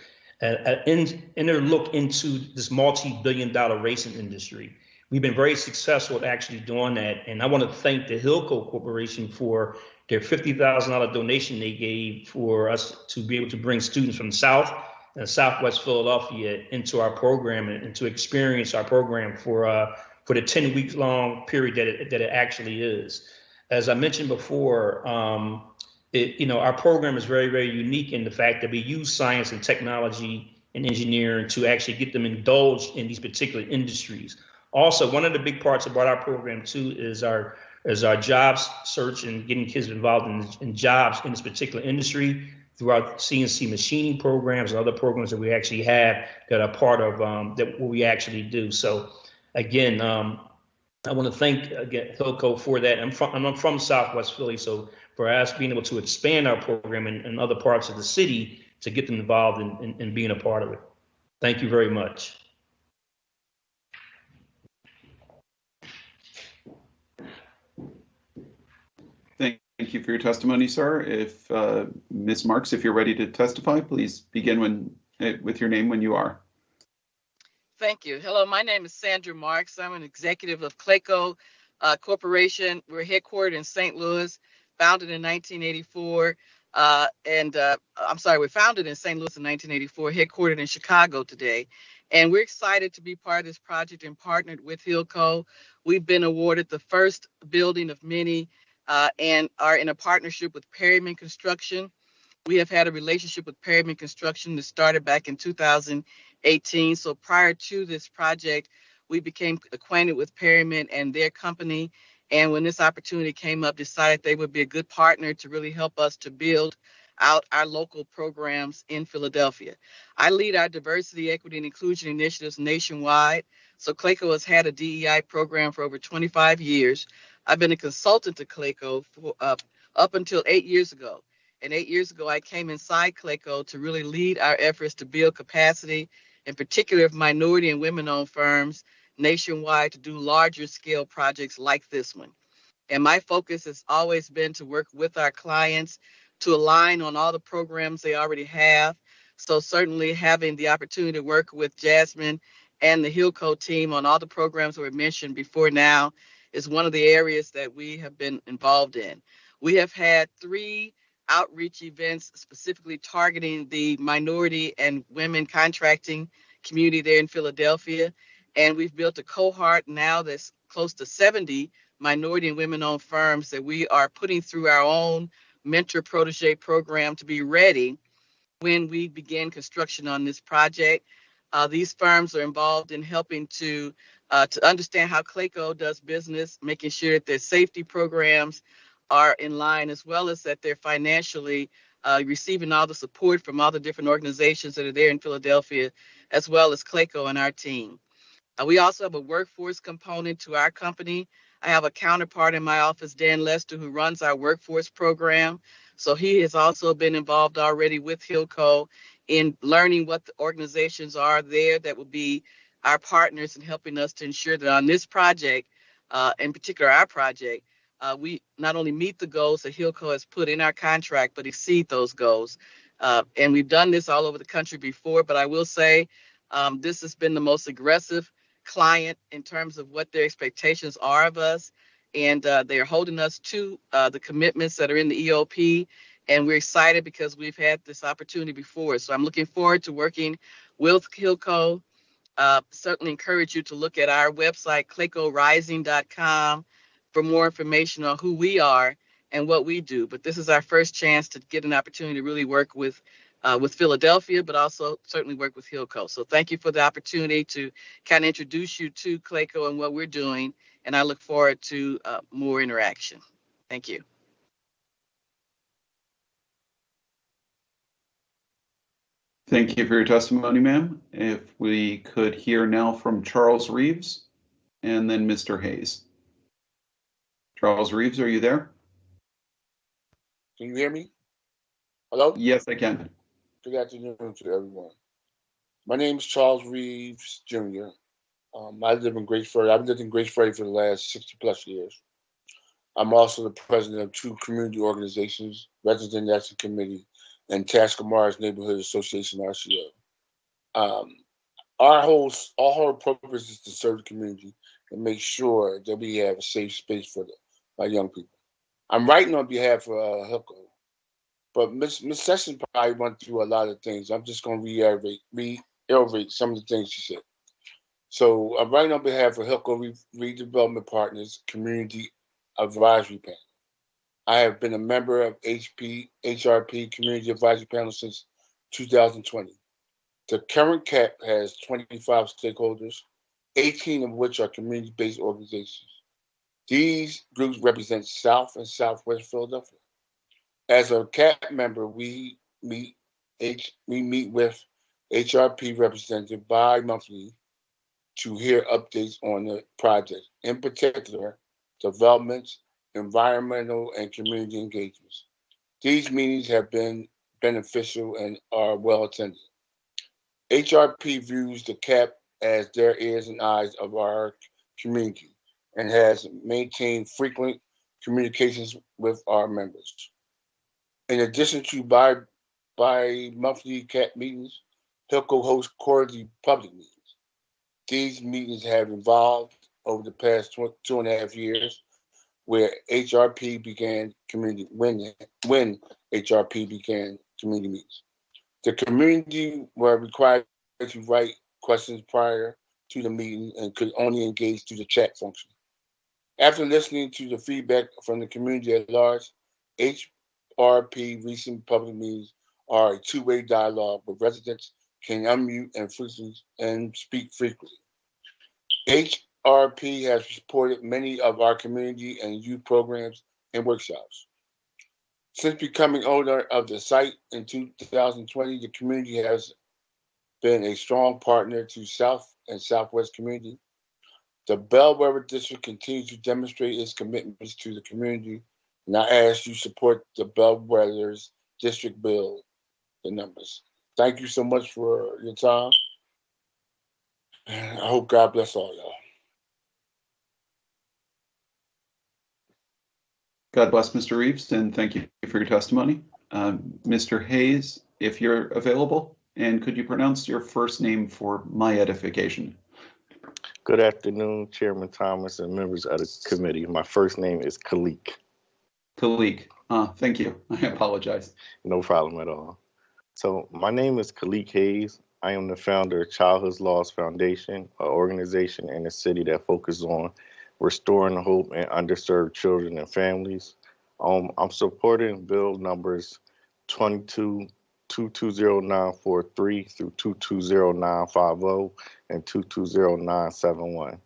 inner look into this multi-billion-dollar racing industry. We've been very successful at actually doing that, and I want to thank the Hillco Corporation for their $50,000 donation they gave for us to be able to bring students from South and Southwest Philadelphia into our program and to experience our program for the 10-week long period that it actually is. As I mentioned before, our program is very, very unique in the fact that we use science and technology and engineering to actually get them indulged in these particular industries. Also, one of the big parts about our program too is our jobs search and getting kids involved in jobs in this particular industry through our CNC machining programs and other programs that we actually have that are part of what we actually do. So again, I want to thank again Hillco for that. I'm from Southwest Philly, so for us being able to expand our program in other parts of the city to get them involved in being a part of it. Thank you very much.
Thank you for your testimony, sir. If Ms. Marks, if you're ready to testify, please begin with your name when you are.
Thank you. Hello, my name is Sandra Marks. I'm an executive of Clayco Corporation. We're headquartered in St. Louis, founded in 1984. We're founded in St. Louis in 1984, headquartered in Chicago today. And we're excited to be part of this project and partnered with Hillco. We've been awarded the first building of many and are in a partnership with Perryman Construction. We have had a relationship with Perryman Construction that started back in 2018. So prior to this project, we became acquainted with Perryman and their company. And when this opportunity came up, decided they would be a good partner to really help us to build out our local programs in Philadelphia. I lead our diversity, equity, and inclusion initiatives nationwide. So Clayco has had a DEI program for over 25 years. I've been a consultant to Clayco for, up until 8 years ago. And 8 years ago, I came inside Clayco to really lead our efforts to build capacity, in particular of minority and women-owned firms nationwide to do larger scale projects like this one. And my focus has always been to work with our clients to align on all the programs they already have. So certainly having the opportunity to work with Jasmine and the Hillco team on all the programs that were mentioned before now is one of the areas that we have been involved in. We have had 3 outreach events specifically targeting the minority and women contracting community there in Philadelphia. And we've built a cohort now that's close to 70 minority and women-owned firms that we are putting through our own mentor protege program to be ready when we begin construction on this project. These firms are involved in helping to understand how Clayco does business, making sure that their safety programs are in line, as well as that they're financially receiving all the support from all the different organizations that are there in Philadelphia, as well as Clayco and our team. We also have a workforce component to our company. I have a counterpart in my office, Dan Lester, who runs our workforce program. So he has also been involved already with Hillco in learning what the organizations are there that will be our partners in helping us to ensure that on this project, in particular our project, we not only meet the goals that Hillco has put in our contract, but exceed those goals. And we've done this all over the country before, but I will say this has been the most aggressive client in terms of what their expectations are of us. And they're holding us to the commitments that are in the EOP. And we're excited because we've had this opportunity before. So I'm looking forward to working with Hillco. Certainly encourage you to look at our website, claycorising.com, for more information on who we are and what we do. But this is our first chance to get an opportunity to really work with Philadelphia, but also certainly work with Hillco. So thank you for the opportunity to kind of introduce you to Clayco and what we're doing. And I look forward to more interaction. Thank you.
Thank you for your testimony, ma'am. If we could hear now from Charles Reeves and then Mr. Hayes. Charles Reeves, are you there?
Can you hear me? Hello?
Yes, I can.
Good afternoon to everyone. My name is Charles Reeves Jr. I live in Grace Ferry. I've lived in Grace Ferry for the last 60 plus years. I'm also the president of two community organizations, Resident Action Committee and Tascamars Neighborhood Association, RCO. Our whole purpose is to serve the community and make sure that we have a safe space for my young people. I'm writing on behalf of Hillco, but Ms. Sessions probably went through a lot of things. I'm just going to reiterate some of the things she said. So I'm writing on behalf of Hillco Redevelopment Partners Community Advisory Panel. I have been a member of HRP Community Advisory Panel since 2020. The current CAP has 25 stakeholders, 18 of which are community-based organizations. These groups represent South and Southwest Philadelphia. As a CAP member, we meet with HRP representative bi-monthly to hear updates on the project, in particular, developments, environmental, and community engagements. These meetings have been beneficial and are well attended. HRP views the CAP as their ears and eyes of our community and has maintained frequent communications with our members. In addition to bi-monthly CAP meetings, Hillco hosts quarterly public meetings. These meetings have evolved over the past 2.5 years, where HRP began when HRP began community meetings. The community were required to write questions prior to the meeting and could only engage through the chat function. After listening to the feedback from the community at large, HRP recent public meetings are a two-way dialogue where residents can unmute and speak frequently. HRP has supported many of our community and youth programs and workshops. Since becoming owner of the site in 2020, the community has been a strong partner to South and Southwest community. The Bellwether District continues to demonstrate its commitments to the community, and I ask you to support the Bellwether's district bill, the numbers. Thank you so much for your time. And I hope God bless all y'all.
God bless Mr. Reeves, and thank you for your testimony. Mr. Hayes, if you're available, and could you pronounce your first name for my edification?
Good afternoon, Chairman Thomas and members of the committee. My first name is Khalik.
Khalik. Thank you. I apologize.
No problem at all. So my name is Khalik Hayes. I am the founder of Childhood Lost Foundation, an organization in the city that focuses on restoring hope in underserved children and families. I'm supporting bill numbers 22 220943 through 220950 and 220971.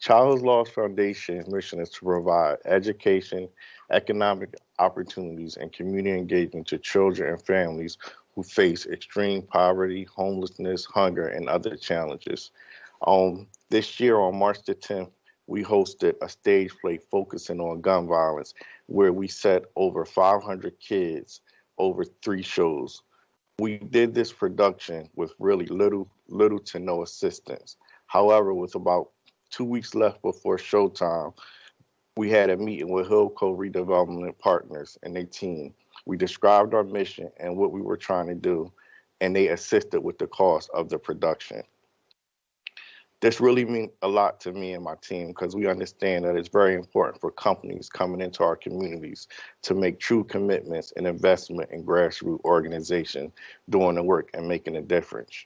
Childhood Lost Foundation's mission is to provide education, economic opportunities, and community engagement to children and families who face extreme poverty, homelessness, hunger, and other challenges. This year, on March the 10th, we hosted a stage play focusing on gun violence where we set over 500 kids over 3 shows. We did this production with really little to no assistance. However, with about 2 weeks left before showtime, we had a meeting with Hillco Redevelopment Partners and their team. We described our mission and what we were trying to do, and they assisted with the cost of the production. This really means a lot to me and my team because we understand that it's very important for companies coming into our communities to make true commitments and investment in grassroots organizations doing the work and making a difference.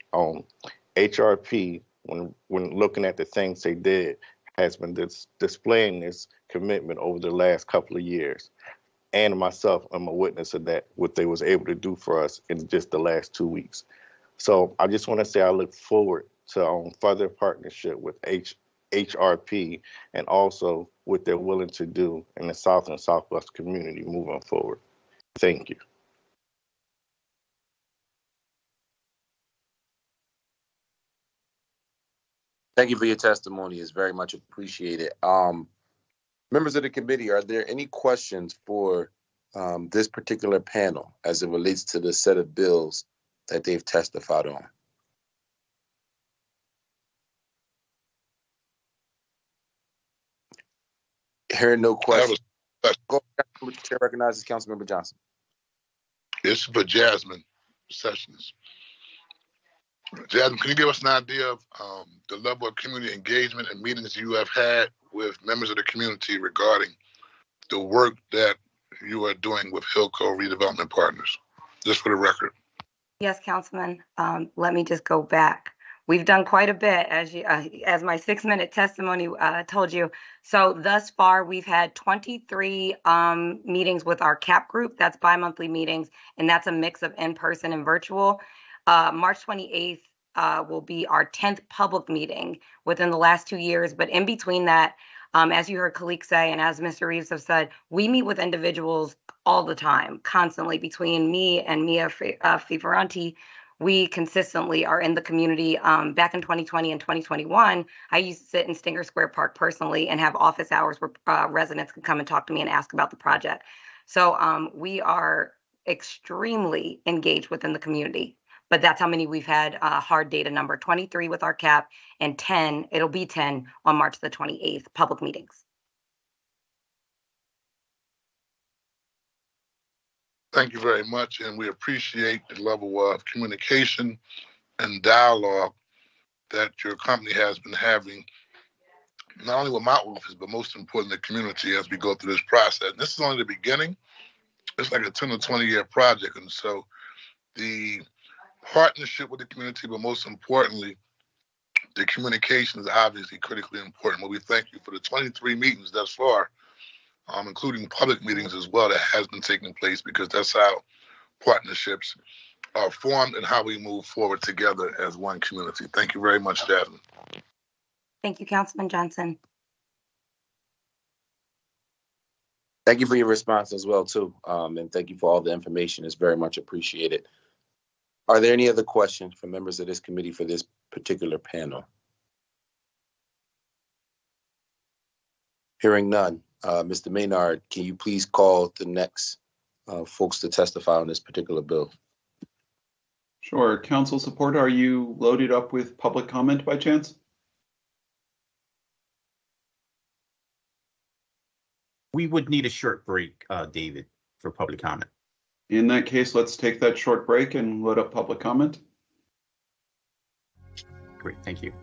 HRP, when looking at the things they did, has been displaying this commitment over the last couple of years. And myself, I'm a witness of that, what they was able to do for us in just the last 2 weeks. So I just want to say I look forward to further partnership with HRP and also what they're willing to do in the South and Southwest community moving forward. Thank you.
Thank you for your testimony. It's very much appreciated. Members of the committee, are there any questions for this particular panel as it relates to the set of bills that they've testified on? Hearing no questions. Go ahead, Chair recognizes Councilmember Johnson.
This is for Jasmine Sessions. Jasmine, can you give us an idea of the level of community engagement and meetings you have had with members of the community regarding the work that you are doing with Hillco Redevelopment Partners? Just for the record.
Yes, Councilman. Let me just go back. We've done quite a bit, as my 6-minute testimony told you. So thus far, we've had 23 meetings with our CAP group. That's bi-monthly meetings, and that's a mix of in-person and virtual. March 28th will be our 10th public meeting within the last 2 years. But in between that, as you heard Khalik say, and as Mr. Reeves have said, we meet with individuals all the time, constantly. Between me and Mia Fiferanti, we consistently are in the community. Back in 2020 and 2021, I used to sit in Stinger Square Park personally and have office hours where residents could come and talk to me and ask about the project. So we are extremely engaged within the community. But that's how many we've had. Hard data number 23 with our CAP and 10, it'll be 10 on March the 28th, public meetings.
Thank you very much, and we appreciate the level of communication and dialogue that your company has been having, not only with my office, but most importantly, the community as we go through this process. And this is only the beginning. It's like a 10 or 20-year project, and so the partnership with the community, but most importantly, the communication is obviously critically important. But we thank you for the 23 meetings thus far, including public meetings as well, that has been taking place, because that's how partnerships are formed and how we move forward together as one community. Thank you very much, Jasmine.
Thank you, Councilman Johnson.
Thank you for your response as well, too. And thank you for all the information. It's very much appreciated. Are there any other questions for members of this committee for this particular panel? Hearing none. Mr. Maynard, can you please call the next folks to testify on this particular bill?
Sure. Council support, are you loaded up with public comment by chance?
We would need a short break, David, for public comment.
In that case, let's take that short break and load up public comment.
Great, thank you.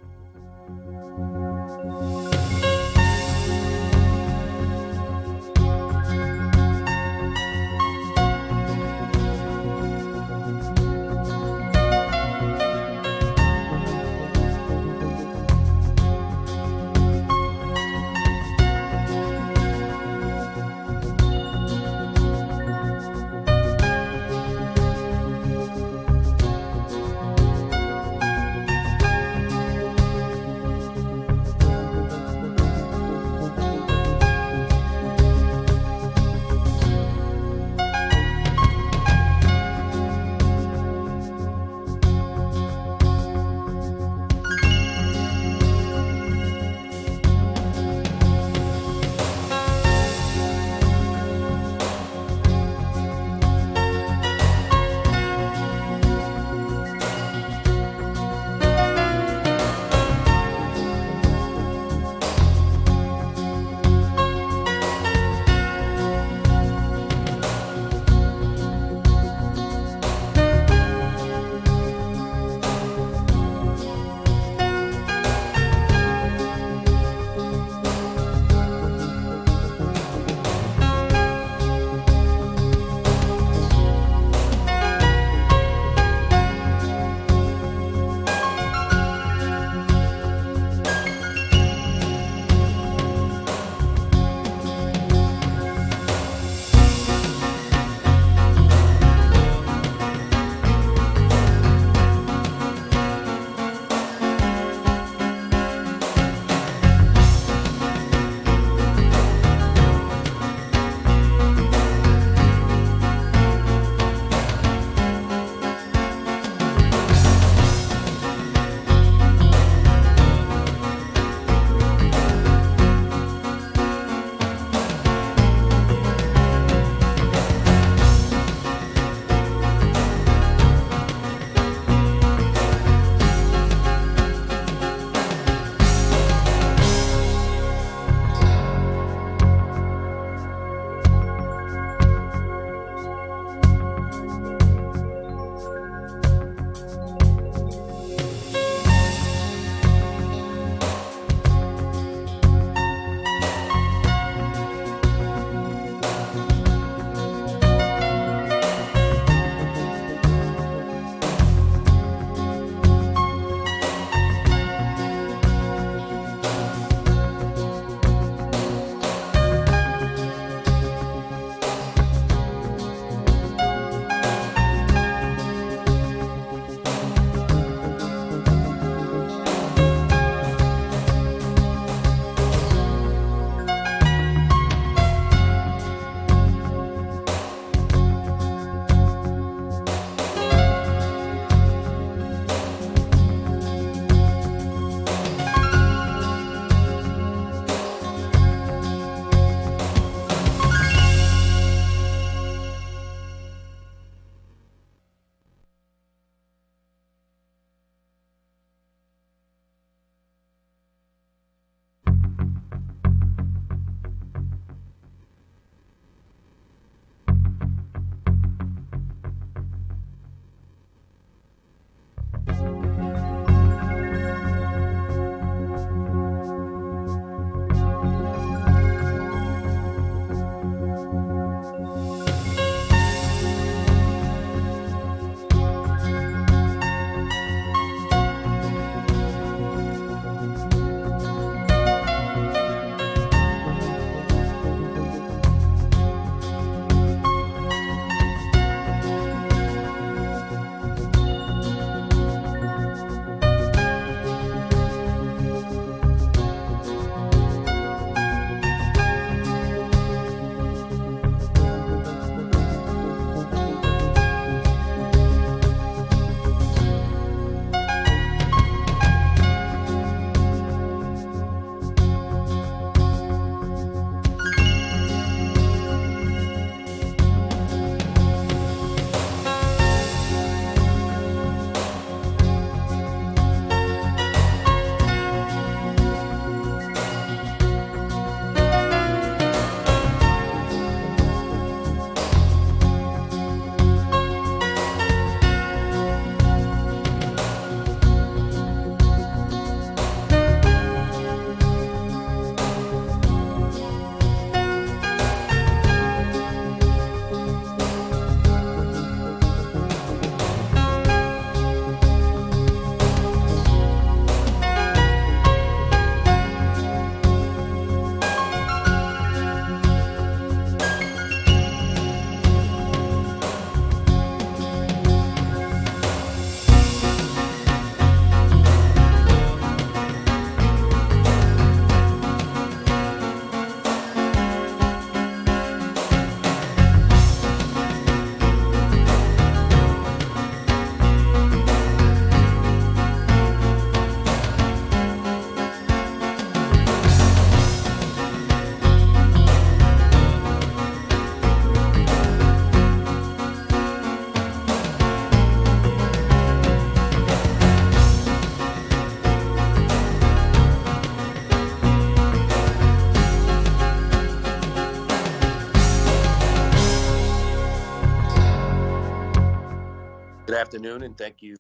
Good afternoon, and thank you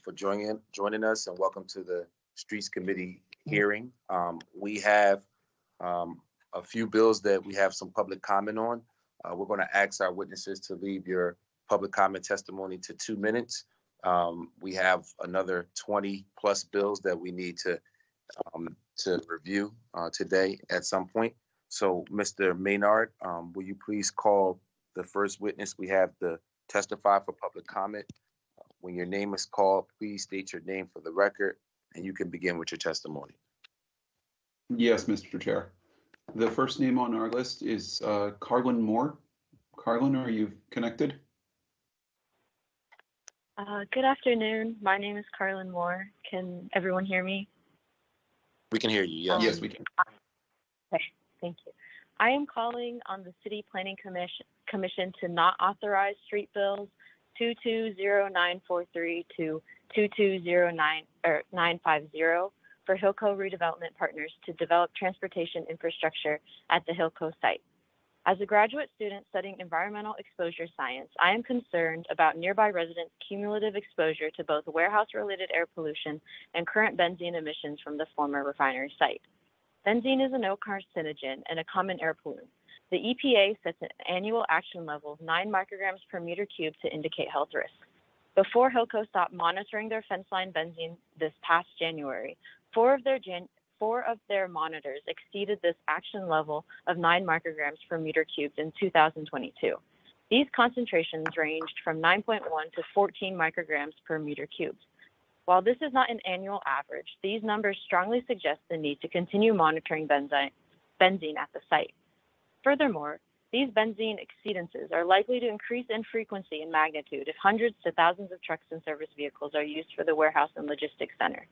for joining us, and welcome to the Streets Committee hearing. We have a few bills that we have some public comment on. We're going to ask our witnesses to leave your public comment testimony to 2 minutes. We have another 20 plus bills that we need to review today at some point. So, Mr. Maynard, will you please call the first witness we have to testify for public comment? When your name is called, please state your name for the record, and you can begin with your testimony.
Yes, Mr. Chair. The first name on our list is Carlin Moore. Carlin, are you connected?
Good afternoon. My name is Carlin Moore. Can everyone hear me?
We can hear you, yes.
Yes, we can.
Okay, thank you. I am calling on the City Planning Commission to not authorize street bills 220943 to 2209950 for Hillco Redevelopment Partners to develop transportation infrastructure at the Hillco site. As a graduate student studying environmental exposure science, I am concerned about nearby residents' cumulative exposure to both warehouse-related air pollution and current benzene emissions from the former refinery site. Benzene is a no carcinogen and a common air pollutant. The EPA sets an annual action level of 9 micrograms per meter cubed to indicate health risks. Before Hillco stopped monitoring their fence line benzene this past January, four of their monitors exceeded this action level of 9 micrograms per meter cubed in 2022. These concentrations ranged from 9.1 to 14 micrograms per meter cubed. While this is not an annual average, these numbers strongly suggest the need to continue monitoring benzene at the site. Furthermore, these benzene exceedances are likely to increase in frequency and magnitude if hundreds to thousands of trucks and service vehicles are used for the warehouse and logistics center.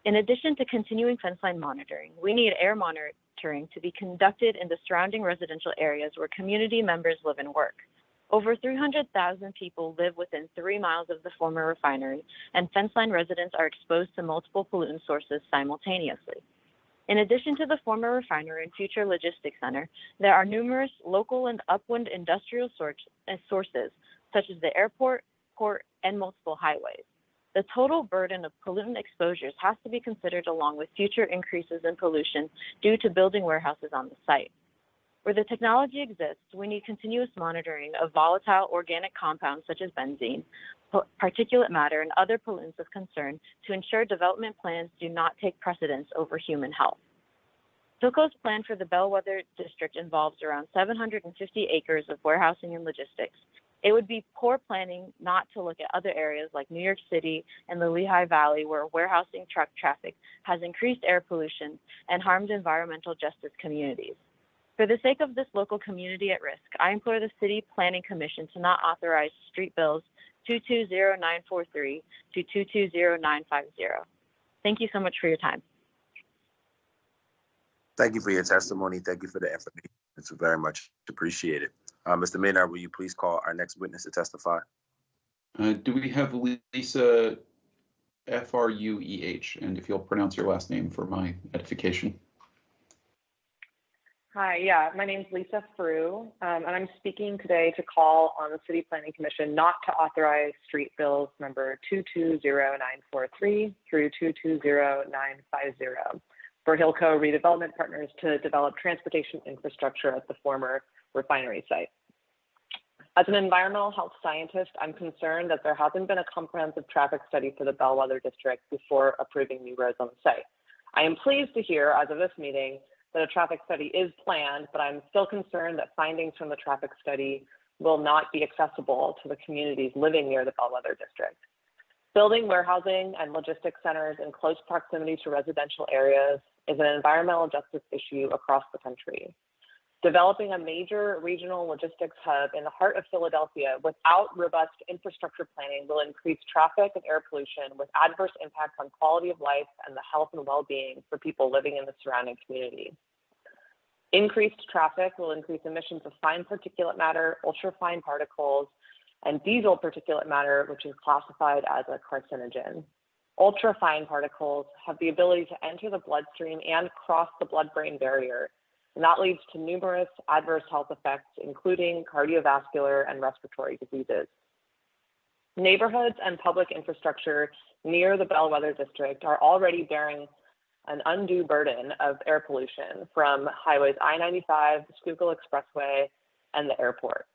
In addition to continuing fence line monitoring, we need air monitoring to be conducted in the surrounding residential areas where community members live and work. Over 300,000 people live within 3 miles of the former refinery, and fence line residents are exposed to multiple pollutant sources simultaneously. In addition to the former refinery and future logistics center, there are numerous local and upwind industrial sources, such as the airport, port, and multiple highways. The total burden of pollutant exposures has to be considered along with future increases in pollution due to building warehouses on the site. Where the technology exists, we need continuous monitoring of volatile organic compounds such as benzene, particulate matter, and other pollutants of concern to ensure development plans do not take precedence over human health. Hillco's plan for the Bellwether District involves around 750 acres of warehousing and logistics. It would be poor planning not to look at other areas like New York City and the Lehigh Valley, where warehousing truck traffic has increased air pollution and harmed environmental justice communities. For the sake of this local community at risk, I implore the City Planning Commission to not authorize street bills 220943 to 220950. Thank you so much for your time.
Thank you for your testimony. Thank you for the information. It's very much appreciated. Mr. Maynard, will you please call our next witness to testify?
Do we have Lisa Frueh? And if you'll pronounce your last name for my edification.
Hi, yeah, my name is Lisa Frueh, and I'm speaking today to call on the City Planning Commission not to authorize street bills number 220943 through 220950 for Hillco Redevelopment Partners to develop transportation infrastructure at the former refinery site. As an environmental health scientist, I'm concerned that there hasn't been a comprehensive traffic study for the Bellwether District before approving new roads on the site. I am pleased to hear, as of this meeting, that a traffic study is planned, but I'm still concerned that findings from the traffic study will not be accessible to the communities living near the Bellwether District. Building warehousing and logistics centers in close proximity to residential areas is an environmental justice issue across the country. Developing a major regional logistics hub in the heart of Philadelphia without robust infrastructure planning will increase traffic and air pollution with adverse impacts on quality of life and the health and well-being for people living in the surrounding community. Increased traffic will increase emissions of fine particulate matter, ultrafine particles, and diesel particulate matter, which is classified as a carcinogen. Ultrafine particles have the ability to enter the bloodstream and cross the blood-brain barrier, and that leads to numerous adverse health effects, including cardiovascular and respiratory diseases. Neighborhoods and public infrastructure near the Bellwether District are already bearing an undue burden of air pollution from highways I-95, the Schuylkill Expressway, and the airport.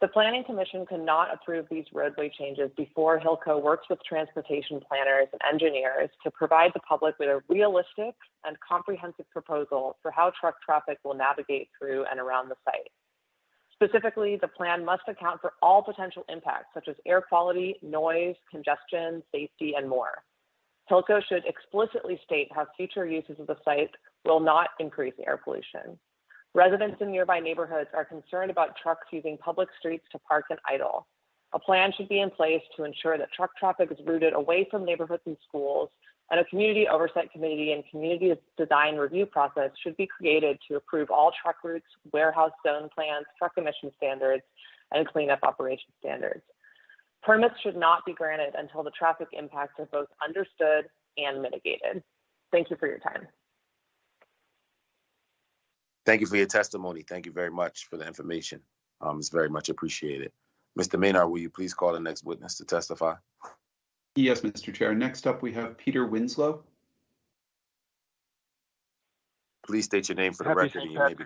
The Planning Commission cannot approve these roadway changes before Hillco works with transportation planners and engineers to provide the public with a realistic and comprehensive proposal for how truck traffic will navigate through and around the site. Specifically, the plan must account for all potential impacts such as air quality, noise, congestion, safety, and more. Hillco should explicitly state how future uses of the site will not increase air pollution. Residents in nearby neighborhoods are concerned about trucks using public streets to park and idle. A plan should be in place to ensure that truck traffic is routed away from neighborhoods and schools, and a community oversight committee and community design review process should be created to approve all truck routes, warehouse zone plans, truck emission standards, and cleanup operation standards. Permits should not be granted until the traffic impacts are both understood and mitigated. Thank you for your time.
Thank you for your testimony. Thank you very much for the information. It's very much appreciated. Mr. Maynard, will you please call the next witness to testify?
Yes, Mr. Chair. Next up, we have Peter Winslow.
Please state your name for the record. And you may be...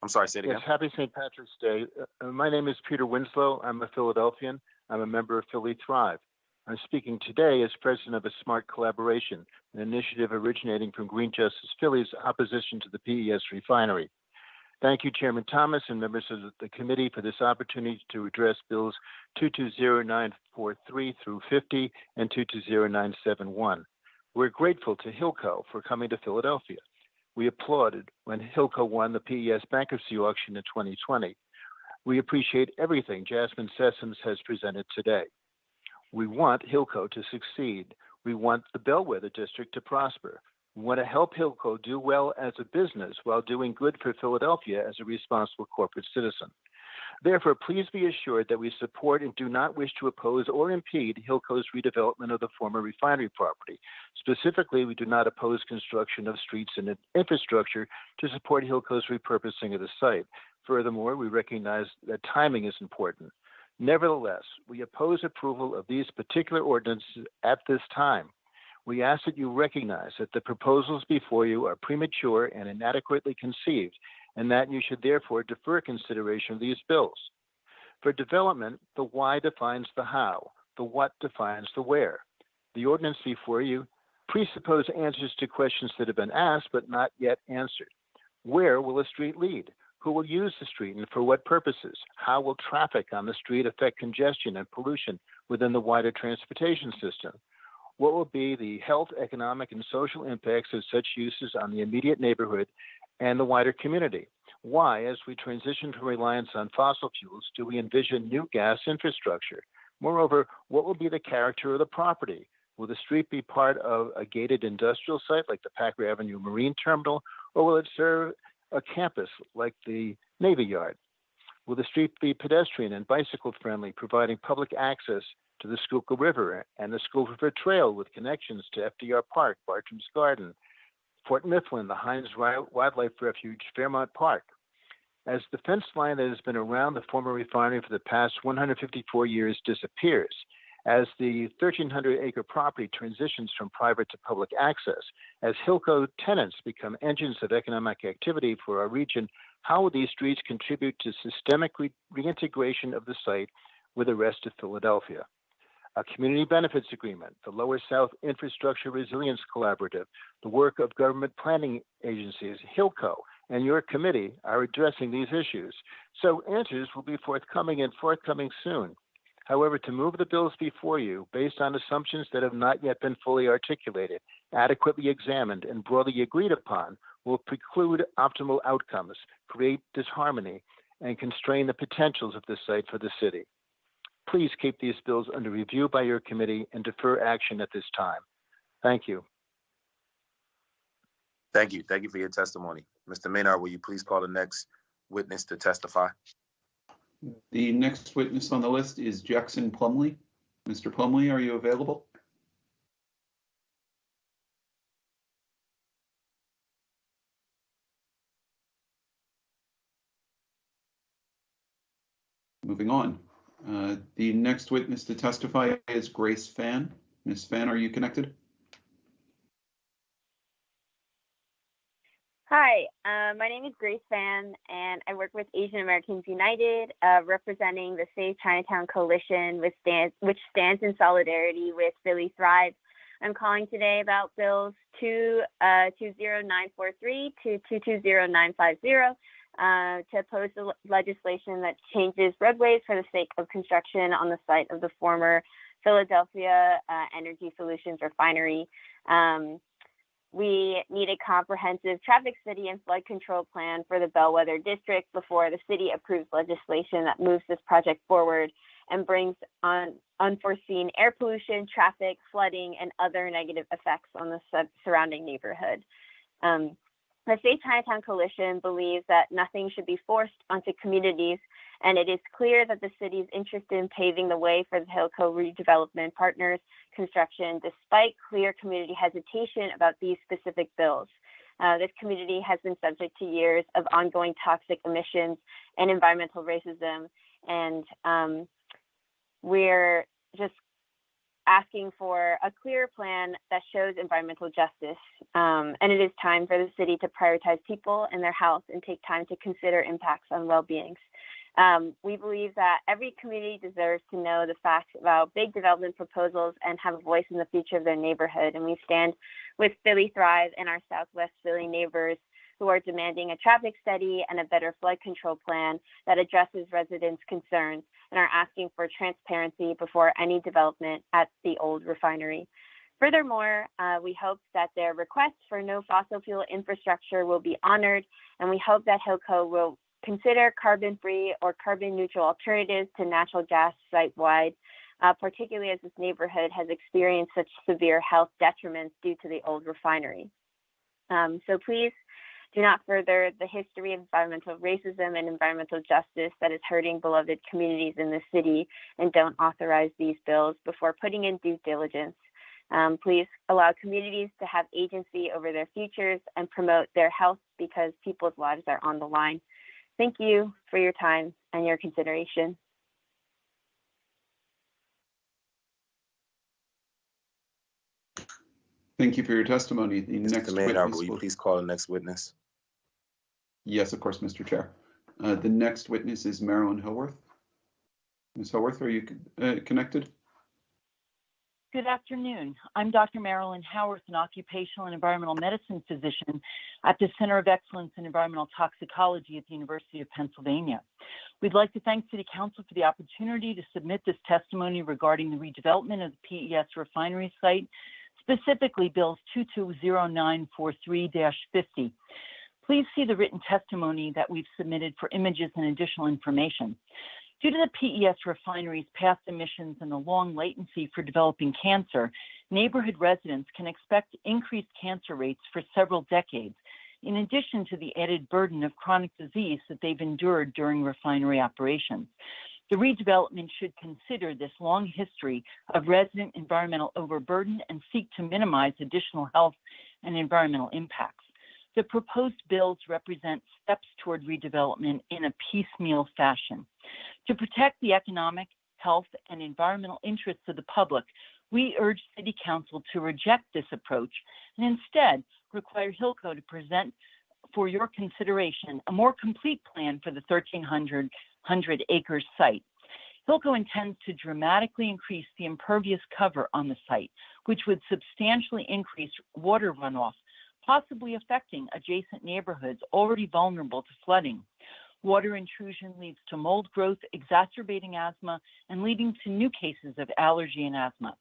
I'm sorry, say it again.
Yes, happy St. Patrick's Day. My name is Peter Winslow. I'm a Philadelphian. I'm a member of Philly Thrive. I'm speaking today as president of a Smart Collaboration, an initiative originating from Green Justice Philly's opposition to the PES refinery. Thank you, Chairman Thomas and members of the committee for this opportunity to address Bills 220943 through 50 and 220971. We're grateful to Hillco for coming to Philadelphia. We applauded when Hillco won the PES bankruptcy auction in 2020. We appreciate everything Jasmine Sessoms has presented today. We want Hillco to succeed. We want the Bellwether District to prosper. We want to help Hillco do well as a business while doing good for Philadelphia as a responsible corporate citizen. Therefore, please be assured that we support and do not wish to oppose or impede Hillco's redevelopment of the former refinery property. Specifically, we do not oppose construction of streets and infrastructure to support Hillco's repurposing of the site. Furthermore, we recognize that timing is important. Nevertheless, we oppose approval of these particular ordinances at this time. We ask that you recognize that the proposals before you are premature and inadequately conceived, and that you should therefore defer consideration of these bills. For development, the why defines the how, the what defines the where. The ordinance before you presuppose answers to questions that have been asked but not yet answered. Where will a street lead? Who will use the street and for what purposes? How will traffic on the street affect congestion and pollution within the wider transportation system? What will be the health, economic, and social impacts of such uses on the immediate neighborhood and the wider community? Why, as we transition from reliance on fossil fuels, do we envision new gas infrastructure? Moreover, what will be the character of the property? Will the street be part of a gated industrial site like the Packer Avenue Marine Terminal, or will it serve a campus like the Navy Yard? Will the street be pedestrian and bicycle friendly, providing public access to the Schuylkill River and the Schuylkill River Trail with connections to FDR Park, Bartram's Garden, Fort Mifflin, the Hines Wildlife Refuge, Fairmount Park? As the fence line that has been around the former refinery for the past 154 years disappears, as the 1,300-acre property transitions from private to public access, as Hillco tenants become engines of economic activity for our region, how will these streets contribute to systemic reintegration of the site with the rest of Philadelphia? A community benefits agreement, the Lower South Infrastructure Resilience Collaborative, the work of government planning agencies, Hillco, and your committee are addressing these issues. So answers will be forthcoming soon. However, to move the bills before you based on assumptions that have not yet been fully articulated, adequately examined, and broadly agreed upon will preclude optimal outcomes, create disharmony, and constrain the potentials of this site for the city. Please keep these bills under review by your committee and defer action at this time. Thank you.
Thank you. Thank you for your testimony. Mr. Maynard, will you please call the next witness to testify?
The next witness on the list is Jackson Plumley. Mr. Plumley, are you available? Moving on. The next witness to testify is Grace Fan. Ms. Fan, are you connected?
Hi, my name is Grace Fan, and I work with Asian Americans United, representing the Save Chinatown Coalition, which stands in solidarity with Philly Thrive. I'm calling today about bills 20943 to 220950 to oppose the legislation that changes roadways for the sake of construction on the site of the former Philadelphia Energy Solutions refinery. We need a comprehensive traffic study and flood control plan for the Bellwether District before the city approves legislation that moves this project forward and brings on unforeseen air pollution, traffic, flooding, and other negative effects on the surrounding neighborhood. The Save Chinatown Coalition believes that nothing should be forced onto communities, and it is clear that the city is interested in paving the way for the Hillco Redevelopment Partners construction, despite clear community hesitation about these specific bills. This community has been subject to years of ongoing toxic emissions and environmental racism, and we're just asking for a clear plan that shows environmental justice. And it is time for the city to prioritize people and their health and take time to consider impacts on well-being. We believe that every community deserves to know the facts about big development proposals and have a voice in the future of their neighborhood. And we stand with Philly Thrive and our Southwest Philly neighbors who are demanding a traffic study and a better flood control plan that addresses residents' concerns and are asking for transparency before any development at the old refinery. Furthermore, we hope that their requests for no fossil fuel infrastructure will be honored, and we hope that Hillco will consider carbon-free or carbon-neutral alternatives to natural gas site-wide, particularly as this neighborhood has experienced such severe health detriments due to the old refinery. So please do not further the history of environmental racism and environmental justice that is hurting beloved communities in this city, and don't authorize these bills before putting in due diligence. Please allow communities to have agency over their futures and promote their health, because people's lives are on the line. Thank you for your time and your consideration.
Thank you for your testimony. The
Mr.
next
Maynard,
witness
will you
will...
please call the next witness?
Yes, of course, Mr. Chair. The next witness is Marilyn Hillworth. Ms. Hillworth, are you connected?
Good afternoon. I'm Dr. Marilyn Howarth, an occupational and environmental medicine physician at the Center of Excellence in Environmental Toxicology at the University of Pennsylvania. We'd like to thank City Council for the opportunity to submit this testimony regarding the redevelopment of the PES refinery site, specifically Bills 220943-50. Please see the written testimony that we've submitted for images and additional information. Due to the PES refinery's past emissions and the long latency for developing cancer, neighborhood residents can expect increased cancer rates for several decades, in addition to the added burden of chronic disease that they've endured during refinery operations. The redevelopment should consider this long history of resident environmental overburden and seek to minimize additional health and environmental impacts. The proposed bills represent steps toward redevelopment in a piecemeal fashion. To protect the economic, health, and environmental interests of the public, we urge City Council to reject this approach and instead require Hillco to present for your consideration a more complete plan for the 1,300-acre site. Hillco intends to dramatically increase the impervious cover on the site, which would substantially increase water runoff, possibly affecting adjacent neighborhoods already vulnerable to flooding. Water intrusion leads to mold growth, exacerbating asthma, and leading to new cases of allergy and asthma.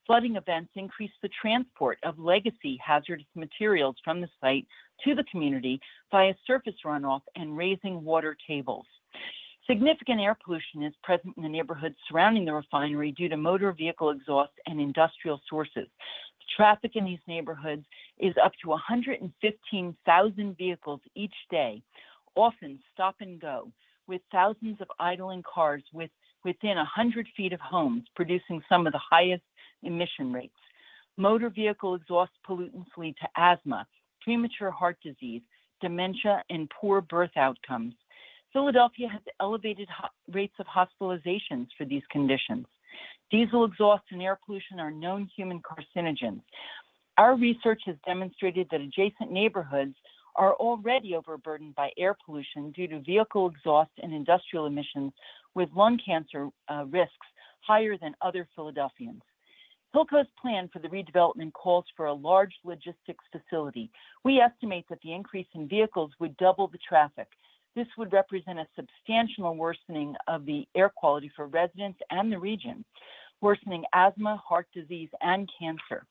Flooding events increase the transport of legacy hazardous materials from the site to the community via surface runoff and raising water tables. Significant air pollution is present in the neighborhoods surrounding the refinery due to motor vehicle exhaust and industrial sources. Traffic in these neighborhoods is up to 115,000 vehicles each day, often stop and go, with thousands of idling cars within 100 feet of homes, producing some of the highest emission rates. Motor vehicle exhaust pollutants lead to asthma, premature heart disease, dementia, and poor birth outcomes. Philadelphia has elevated rates of hospitalizations for these conditions. Diesel exhaust and air pollution are known human carcinogens. Our research has demonstrated that adjacent neighborhoods are already overburdened by air pollution due to vehicle exhaust and industrial emissions, with lung cancer risks higher than other Philadelphians. Hillco's plan for the redevelopment calls for a large logistics facility. We estimate that the increase in vehicles would double the traffic. This would represent a substantial worsening of the air quality for residents and the region, worsening asthma, heart disease, and cancer.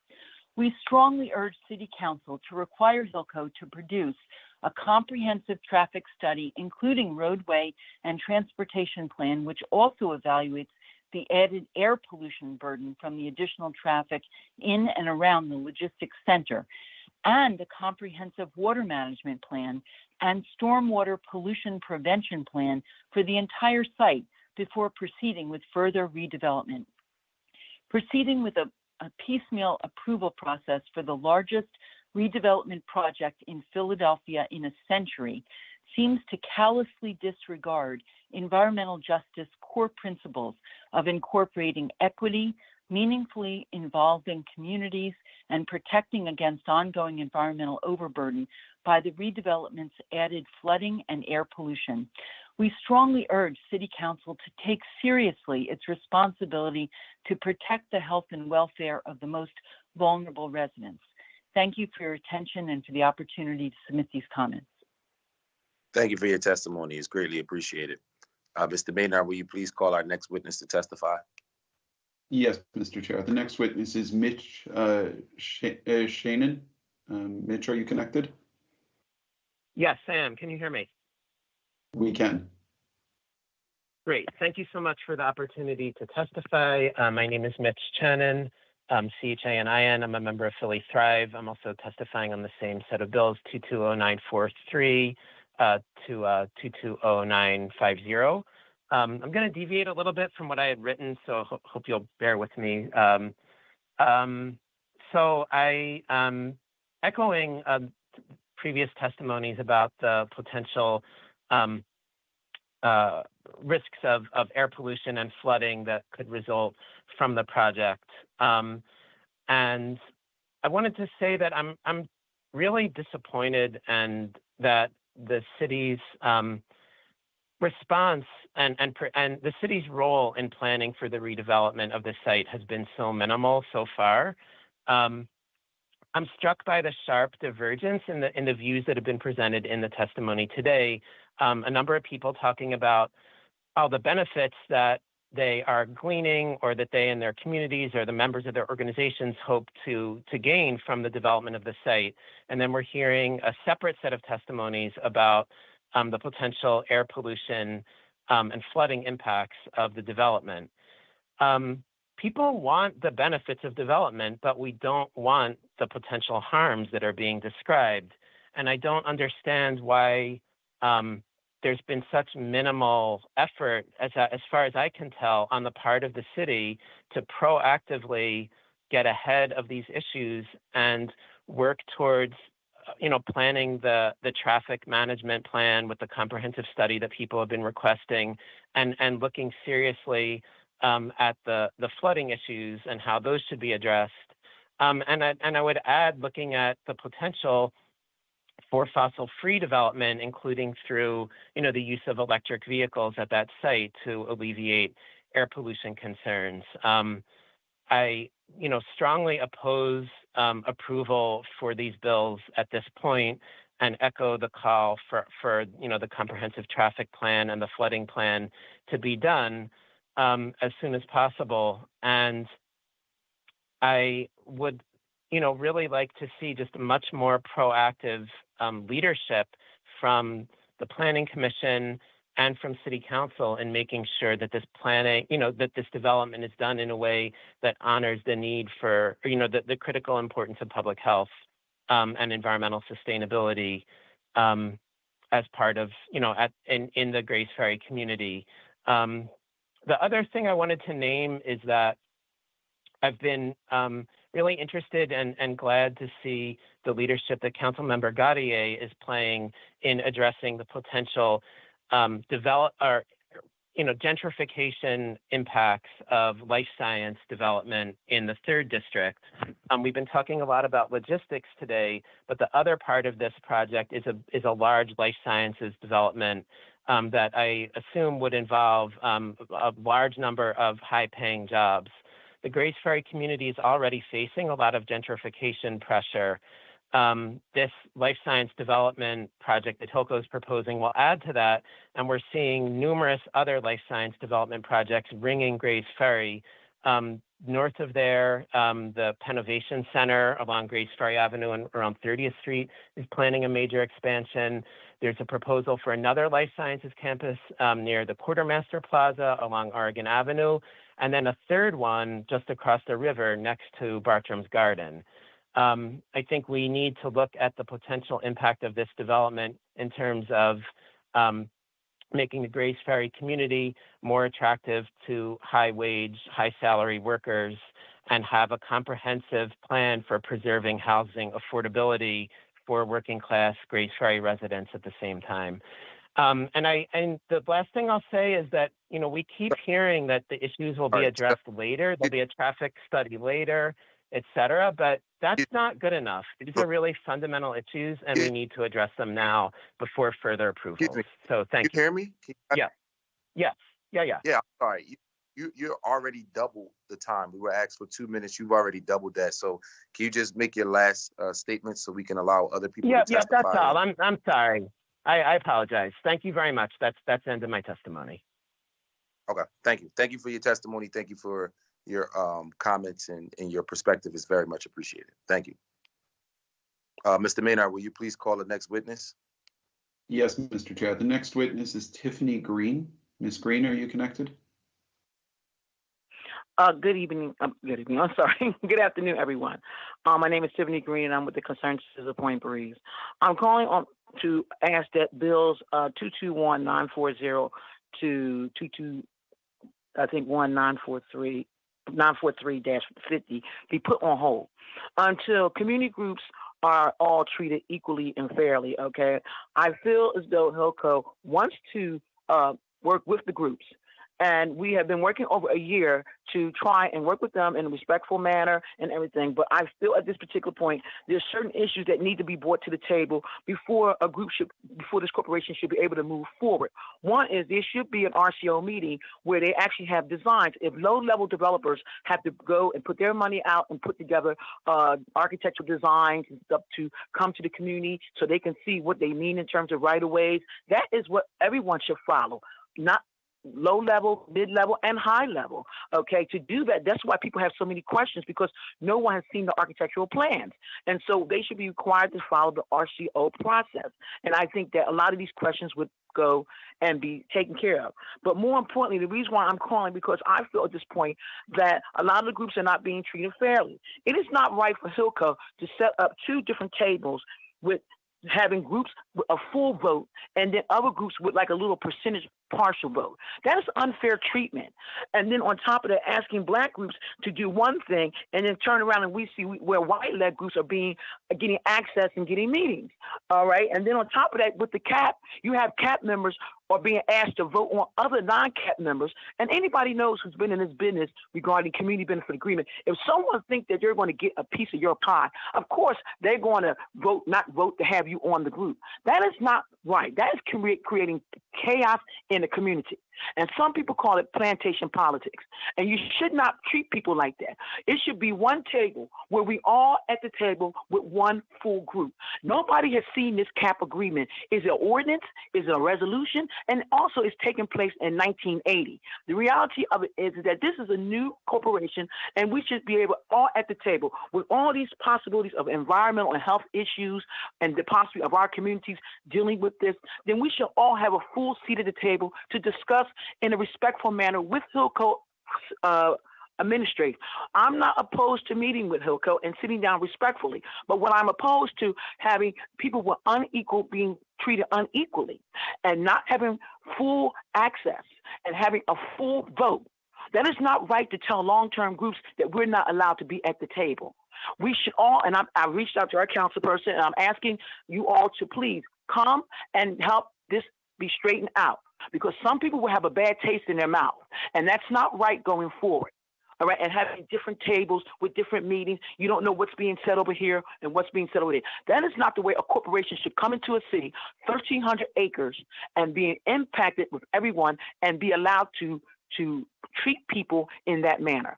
We strongly urge City Council to require Hillco to produce a comprehensive traffic study, including roadway and transportation plan, which also evaluates the added air pollution burden from the additional traffic in and around the logistics center, and a comprehensive water management plan and stormwater pollution prevention plan for the entire site before proceeding with further redevelopment. Proceeding with a piecemeal approval process for the largest redevelopment project in Philadelphia in a century seems to callously disregard environmental justice core principles of incorporating equity, meaningfully involving communities, and protecting against ongoing environmental overburden by the redevelopment's added flooding and air pollution. We strongly urge City Council to take seriously its responsibility to protect the health and welfare of the most vulnerable residents. Thank you for your attention and for the opportunity to submit these comments.
Thank you for your testimony. It's greatly appreciated. Mr. Maynard, will you please call our next witness to testify?
Yes, Mr. Chair. The next witness is Mitch Shannon. Mitch, are you connected?
Yes, Sam, can you hear me?
We can.
Great. Thank you so much for the opportunity to testify. My name is Mitch Shannon, C-H-A-N-I-N. I'm a member of Philly Thrive. I'm also testifying on the same set of bills, 220943 to 220950. I'm going to deviate a little bit from what I had written, so hope you'll bear with me. So I echoing previous testimonies about the potential risks of air pollution and flooding that could result from the project. And I wanted to say that I'm really disappointed and that the city's response and the city's role in planning for the redevelopment of the site has been so minimal so far. I'm struck by the sharp divergence in the views that have been presented in the testimony today. A number of people talking about all the benefits that they are gleaning or that they and their communities or the members of their organizations hope to gain from the development of the site. And then we're hearing a separate set of testimonies about the potential air pollution and flooding impacts of the development. People want the benefits of development, but we don't want the potential harms that are being described. And I don't understand why there's been such minimal effort, as far as I can tell, on the part of the city to proactively get ahead of these issues and work towards planning the traffic management plan with the comprehensive study that people have been requesting and looking seriously at the flooding issues and how those should be addressed. And I would add looking at the potential for fossil-free development, including through, the use of electric vehicles at that site to alleviate air pollution concerns. I, strongly oppose approval for these bills at this point and echo the call for the comprehensive traffic plan and the flooding plan to be done as soon as possible. And I would, really like to see just a much more proactive leadership from the Planning Commission and from City Council in making sure that this planning, that this development is done in a way that honors the need for, the critical importance of public health and environmental sustainability as part of, in the Grace Ferry community. The other thing I wanted to name is that I've been really interested and glad to see the leadership that Councilmember Gaudier is playing in addressing the potential gentrification impacts of life science development in the 3rd district. We've been talking a lot about logistics today, but the other part of this project is a large life sciences development that I assume would involve a large number of high-paying jobs. The Grace Ferry community is already facing a lot of gentrification pressure. This life science development project that Hilco is proposing will add to that, and we're seeing numerous other life science development projects ringing Grace Ferry. North of there, the Pennovation Center along Grace Ferry Avenue and around 30th Street is planning a major expansion. There's a proposal for another life sciences campus near the Quartermaster Plaza along Oregon Avenue, and then a third one just across the river next to Bartram's Garden. I think we need to look at the potential impact of this development in terms of making the Grace Ferry community more attractive to high-wage, high-salary workers, and have a comprehensive plan for preserving housing affordability for working-class Grace Ferry residents at the same time. And the last thing I'll say is that, we keep hearing that the issues will be addressed later. There'll be a traffic study later, et cetera, but that's not good enough. These are really fundamental issues, and we need to address them now before further approvals. So thank you.
Can you hear me?
Yeah.
Yeah, I'm sorry. You're already double the time. We were asked for 2 minutes. You've already doubled that. So can you just make your last statement so we can allow other people to testify?
Yeah, that's all. I'm sorry. I apologize. Thank you very much. That's the end of my testimony.
Okay, thank you. Thank you for your testimony. Thank you for your comments and your perspective is very much appreciated. Thank you. Mr. Maynard, will you please call the next witness?
Yes, Mr. Chair. The next witness is Tiffany Green. Ms. Green, are you connected?
Good evening. I'm sorry. Good afternoon, everyone. My name is Tiffany Green, and I'm with the Concerned Citizens of Point Breeze. I'm calling on to ask that bills 221-940 to 943-50 be put on hold until community groups are all treated equally and fairly. Okay, I feel as though Hilco wants to work with the groups, and we have been working over a year to try and work with them in a respectful manner and everything. But I feel at this particular point, there's certain issues that need to be brought to the table before this corporation should be able to move forward. One is there should be an RCO meeting where they actually have designs. If low-level developers have to go and put their money out and put together architectural designs and stuff to come to the community so they can see what they mean in terms of right-of-ways, that is what everyone should follow, not low level, mid level, and high level. Okay, to do that, that's why people have so many questions, because no one has seen the architectural plans. And so they should be required to follow the RCO process. And I think that a lot of these questions would go and be taken care of. But more importantly, the reason why I'm calling, because I feel at this point that a lot of the groups are not being treated fairly. It is not right for Hilco to set up two different tables with having groups with a full vote and then other groups with like a little percentage partial vote. That is unfair treatment. And then on top of that, asking black groups to do one thing and then turn around and we see where white-led groups are getting access and getting meetings. All right. And then on top of that, with the CAP, you have CAP members are being asked to vote on other non-CAP members. And anybody knows who's been in this business regarding community benefit agreement, if someone thinks that they're going to get a piece of your pie, of course, they're going to not vote to have you on the group. That is not right. That is creating chaos in the community. And some people call it plantation politics. And you should not treat people like that. It should be one table where we all at the table with one full group. Nobody has seen this CAP agreement. Is it an ordinance? Is it a resolution? And also it's taking place in 1980. The reality of it is that this is a new corporation, and we should be able all at the table with all these possibilities of environmental and health issues and the possibility of our communities dealing with this. Then we should all have a full seat at the table to discuss in a respectful manner with Hilco administrator. I'm not opposed to meeting with Hilco and sitting down respectfully, but what I'm opposed to having people with unequal being treated unequally and not having full access and having a full vote. That is not right to tell long-term groups that we're not allowed to be at the table. We should all, and I reached out to our council person, and I'm asking you all to please come and help this be straightened out, because some people will have a bad taste in their mouth, and that's not right going forward. All right, and having different tables with different meetings, you don't know what's being said over here and what's being said over there. That is not the way a corporation should come into a city, 1,300 acres, and being impacted with everyone and be allowed to treat people in that manner.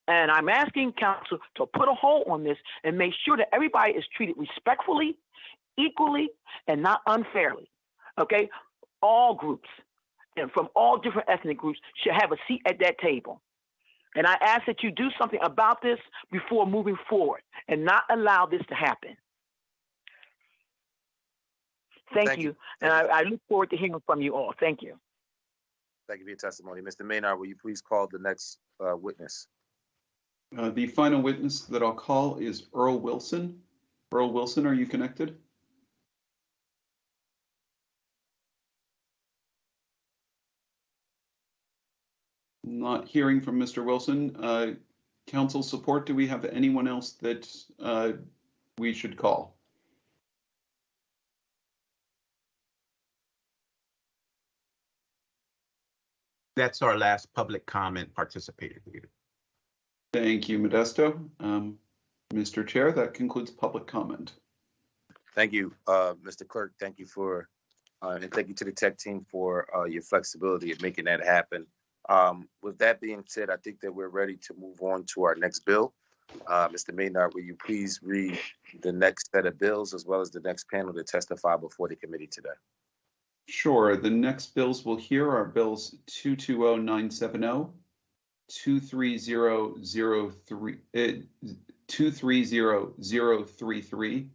And I'm asking council to put a hold on this and make sure that everybody is treated respectfully, equally, and not unfairly. Okay, all groups and from all different ethnic groups should have a seat at that table. And I ask that you do something about this before moving forward and not allow this to happen. Thank you. And I look forward to hearing from you all. Thank you.
Thank you for your testimony. Mr. Maynard, will you please call the next witness?
The final witness that I'll call is Earl Wilson. Earl Wilson, are you connected? Not hearing from Mr. Wilson. Council support, do we have anyone else that we should call?
That's our last public comment participator.
Thank you, Modesto. Mr. Chair, that concludes public comment.
Thank you, Mr. Clerk. Thank you for, and thank you to the tech team for your flexibility in making that happen. With that being said, I think that we're ready to move on to our next bill. Mr. Maynard, will you please read the next set of bills as well as the next panel to testify before the committee today?
Sure. The next bills we'll hear are bills 220970, 230033, 230033,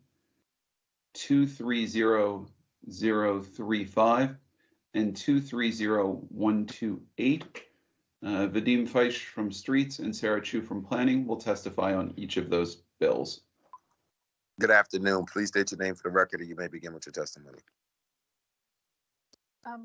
230035, and 230128. Vadim Feish from Streets and Sarah Chu from Planning will testify on each of those bills.
Good afternoon. Please state your name for the record and you may begin with your testimony.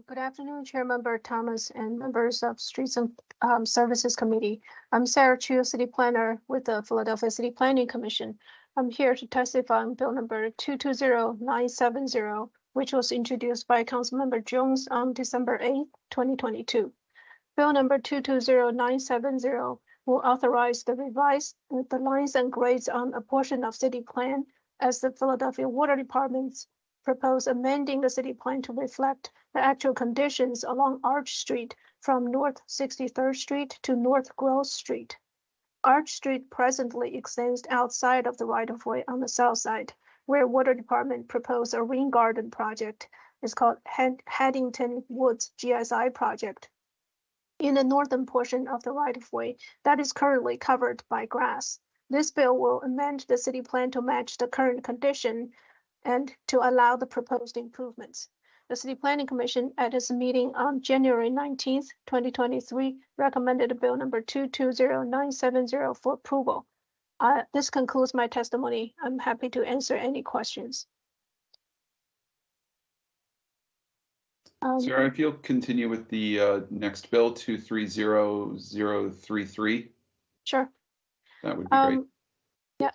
Good afternoon, Chair Member Thomas and members of Streets and Services Committee. I'm Sarah Chu, City Planner with the Philadelphia City Planning Commission. I'm here to testify on Bill number 220970, which was introduced by Councilmember Jones on December 8, 2022. Bill number 220970 will authorize the revise the lines and grades on a portion of city plan as the Philadelphia Water Department's propose amending the city plan to reflect the actual conditions along Arch Street from North 63rd Street to North Grove Street. Arch Street presently extends outside of the right-of-way on the south side, where Water Department proposed a rain garden project. It's called Haddington Woods GSI project. In the northern portion of the right-of-way that is currently covered by grass. This bill will amend the city plan to match the current condition and to allow the proposed improvements. The City Planning Commission at its meeting on January 19th, 2023, recommended Bill number 220970 for approval. This concludes my testimony. I'm happy to answer any questions.
Sarah, if you'll continue with the next bill, 230033.
Sure.
That would be great.
Yeah.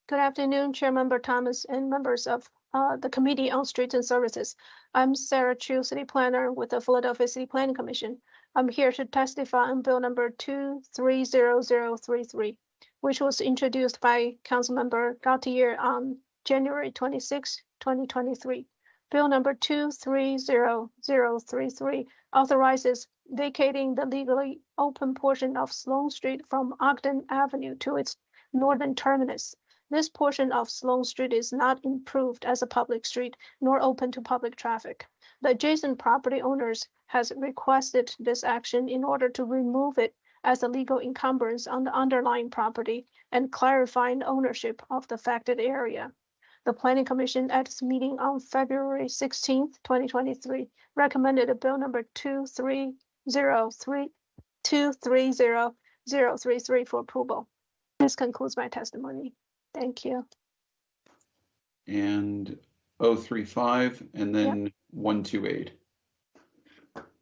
Good afternoon, Chair Member Thomas and members of the Committee on Streets and Services. I'm Sarah Chu, City Planner with the Philadelphia City Planning Commission. I'm here to testify on Bill number 230033, which was introduced by Councilmember Gautier on January 26, 2023. Bill number 230033 authorizes vacating the legally open portion of Sloan Street from Ogden Avenue to its northern terminus. This portion of Sloan Street is not improved as a public street nor open to public traffic. The adjacent property owners has requested this action in order to remove it as a legal encumbrance on the underlying property and clarifying ownership of the affected area. The Planning Commission at its meeting on February 16, 2023, recommended a bill number 230033 for approval. This concludes my testimony. Thank you.
And 035 and then 128.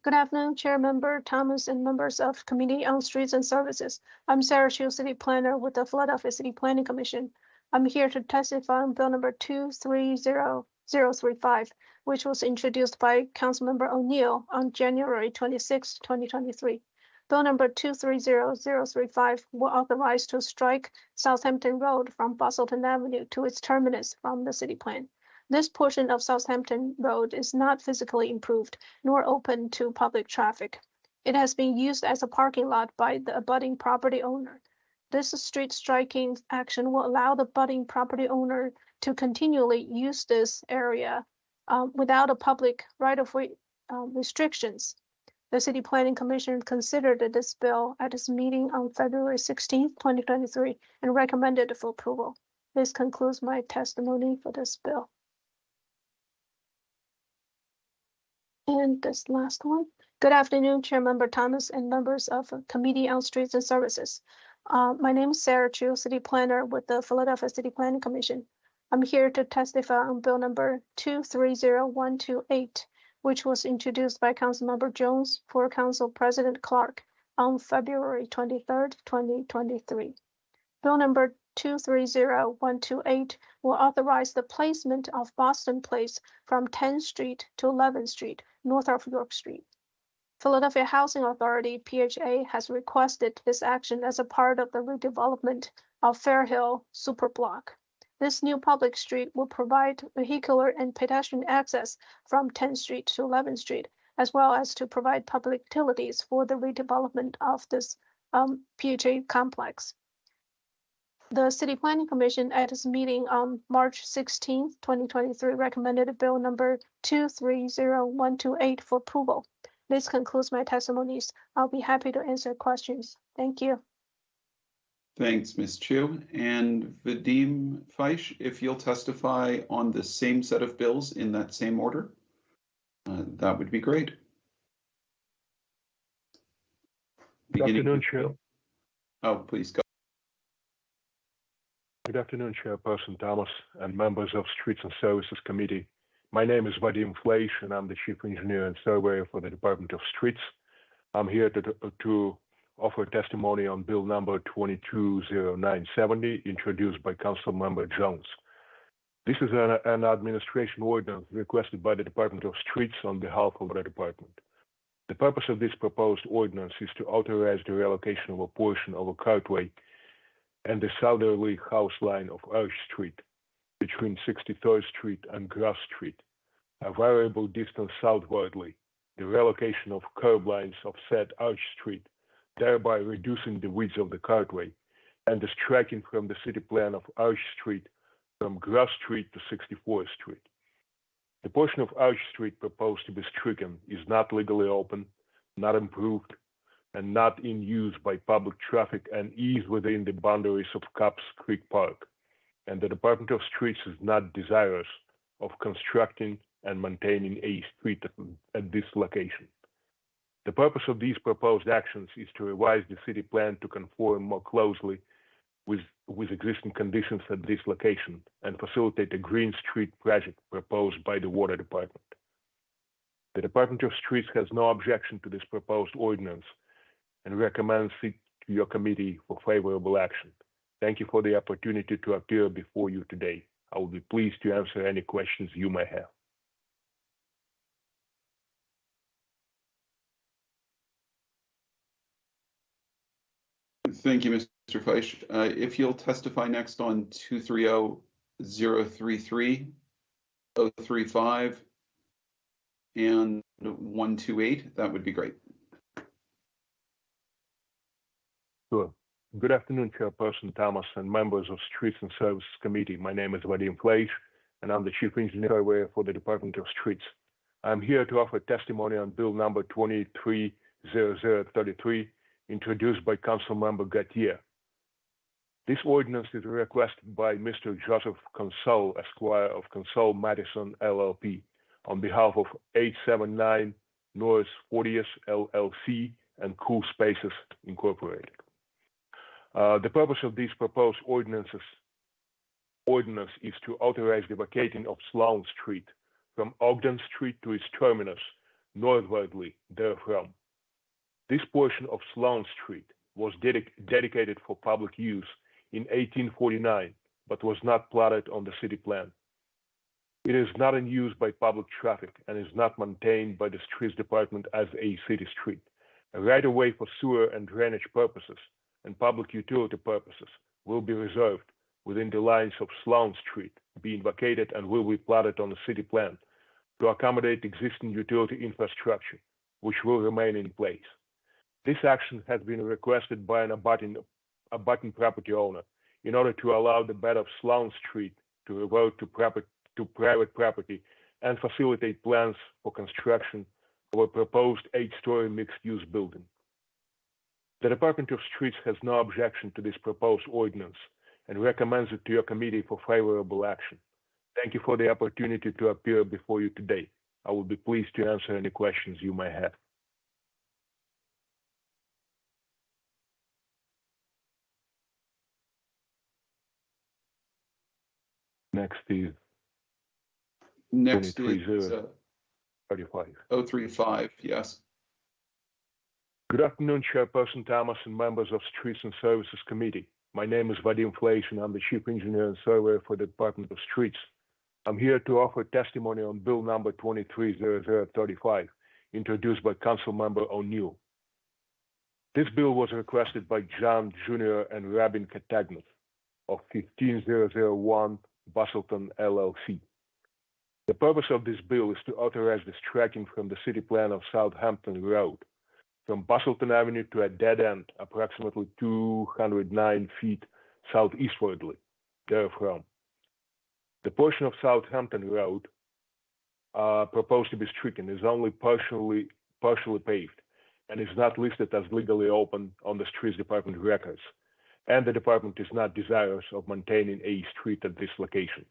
Good afternoon, Chair Member Thomas and members of Committee on Streets and Services. I'm Sarah Chu, City Planner with the Philadelphia City Planning Commission. I'm here to testify on Bill number 230035, which was introduced by Councilmember O'Neill on January 26, 2023. Bill number 230035 will authorize to strike Southampton Road from Bustleton Avenue to its terminus from the city plan. This portion of Southampton Road is not physically improved nor open to public traffic. It has been used as a parking lot by the abutting property owner. This street striking action will allow the abutting property owner to continually use this area without a public right-of-way restrictions. The City Planning Commission considered this bill at its meeting on February 16, 2023, and recommended for approval. This concludes my testimony for this bill. And this last one. Good afternoon, Chair Member Thomas and members of Committee on Streets and Services. My name is Sarah Chu, City Planner with the Philadelphia City Planning Commission. I'm here to testify on Bill number 230128, which was introduced by Councilmember Jones for Council President Clark on February 23, 2023. Bill number 230128 will authorize the placement of Boston Place from 10th Street to 11th Street, north of York Street. Philadelphia Housing Authority, PHA, has requested this action as a part of the redevelopment of Fairhill Superblock. This new public street will provide vehicular and pedestrian access from 10th Street to 11th Street, as well as to provide public utilities for the redevelopment of this PHA complex. The City Planning Commission at its meeting on March 16, 2023, recommended Bill number 230128 for approval. This concludes my testimonies. I'll be happy to answer questions. Thank you.
Thanks, Ms. Chu. And Vadim Faish, if you'll testify on the same set of bills in that same order, that would be great.
Good afternoon, Chair.
Oh, please go.
Good afternoon, Chairperson Thomas and members of Streets and Services Committee. My name is Vadim Fleisch, and I'm the Chief Engineer and Surveyor for the Department of Streets. I'm here to offer testimony on Bill number 220970, introduced by Councilmember Jones. This is an administration ordinance requested by the Department of Streets on behalf of the department. The purpose of this proposed ordinance is to authorize the relocation of a portion of a cartway and the southerly house line of Arch Street between 63rd Street and Grass Street, a variable distance southwardly, the relocation of curb lines of said Arch Street, thereby reducing the width of the cartway, and the striking from the city plan of Arch Street from Grass Street to 64th Street. The portion of Arch Street proposed to be stricken is not legally open, not improved, and not in use by public traffic and is within the boundaries of Copps Creek Park, and the Department of Streets is not desirous of constructing and maintaining a street at this location. The purpose of these proposed actions is to revise the city plan to conform more closely with existing conditions at this location and facilitate a green street project proposed by the Water Department. The Department of Streets has no objection to this proposed ordinance and recommends it to your committee for favorable action. Thank you for the opportunity to appear before you today. I will be pleased to answer any questions you may have.
Thank you, Mr. Fleisch. If you'll testify next on 230033, 035, and 128, that would be great.
Sure. Good afternoon, Chairperson Thomas and members of Streets and Services Committee. My name is Vadim Fleisch, and I'm the Chief Engineer for the Department of Streets. I'm here to offer testimony on Bill number 230033, introduced by Councilmember Gautier. This ordinance is requested by Mr. Joseph Console, Esquire of Console Madison LLP, on behalf of 879 North 40th LLC and Cool Spaces Incorporated. The purpose of these proposed ordinance is to authorize the vacating of Sloan Street from Ogden Street to its terminus, northwardly therefrom. This portion of Sloan Street was dedicated for public use in 1849, but was not plotted on the city plan. It is not in use by public traffic and is not maintained by the Streets Department as a city street. A right-of-way for sewer and drainage purposes and public utility purposes will be reserved within the lines of Sloan Street, being vacated and will be platted on the city plan to accommodate existing utility infrastructure, which will remain in place. This action has been requested by an abutting property owner in order to allow the bed of Sloan Street to revert to private property and facilitate plans for construction of a proposed 8-story mixed-use building. The Department of Streets has no objection to this proposed ordinance and recommends it to your committee for favorable action. Thank you for the opportunity to appear before you today. I will be pleased to answer any questions you may have. Next is
035, yes.
Good afternoon, Chairperson Thomas and members of Streets and Services Committee. My name is Vadim Fleish, and I'm the Chief Engineer and Surveyor for the Department of Streets. I'm here to offer testimony on Bill number 230035, introduced by Councilmember O'Neill. This bill was requested by John Jr. and Rabin Catagnos of 15001 Bustleton, LLC. The purpose of this bill is to authorize the striking from the city plan of Southampton Road from Bustleton Avenue to a dead end approximately 209 feet southeastwardly therefrom. The portion of Southampton Road proposed to be stricken is only partially paved and is not listed as legally open on the Streets Department records, and the department is not desirous of maintaining a street at this location.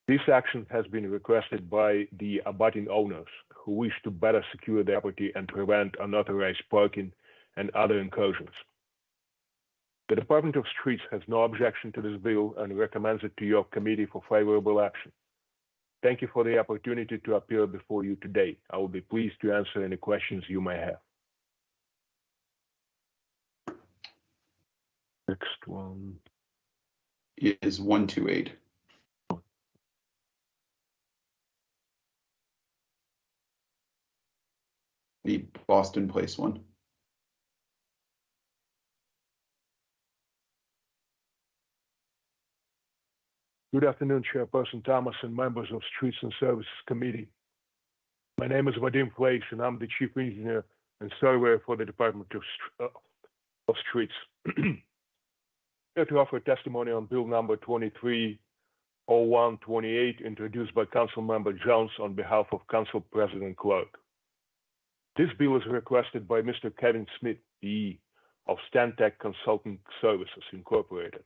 This action has been requested by the abutting owners who wish to better secure their property and prevent unauthorized parking and other incursions. The Department of Streets has no objection to this bill and recommends it to your committee for favorable action. Thank you for the opportunity to appear before you today. I will be pleased to answer any questions you may have. Next one
is 128. The Boston Place one.
Good afternoon, Chairperson Thomas and members of Streets and Services Committee. My name is Vadim Fleish, and I'm the Chief Engineer and Surveyor for the Department of Streets. Here to offer testimony on Bill number 230128, introduced by Councilmember Jones on behalf of Council President Clark. This bill is requested by Mr. Kevin Smith, PE, of Stantec Consulting Services, Incorporated,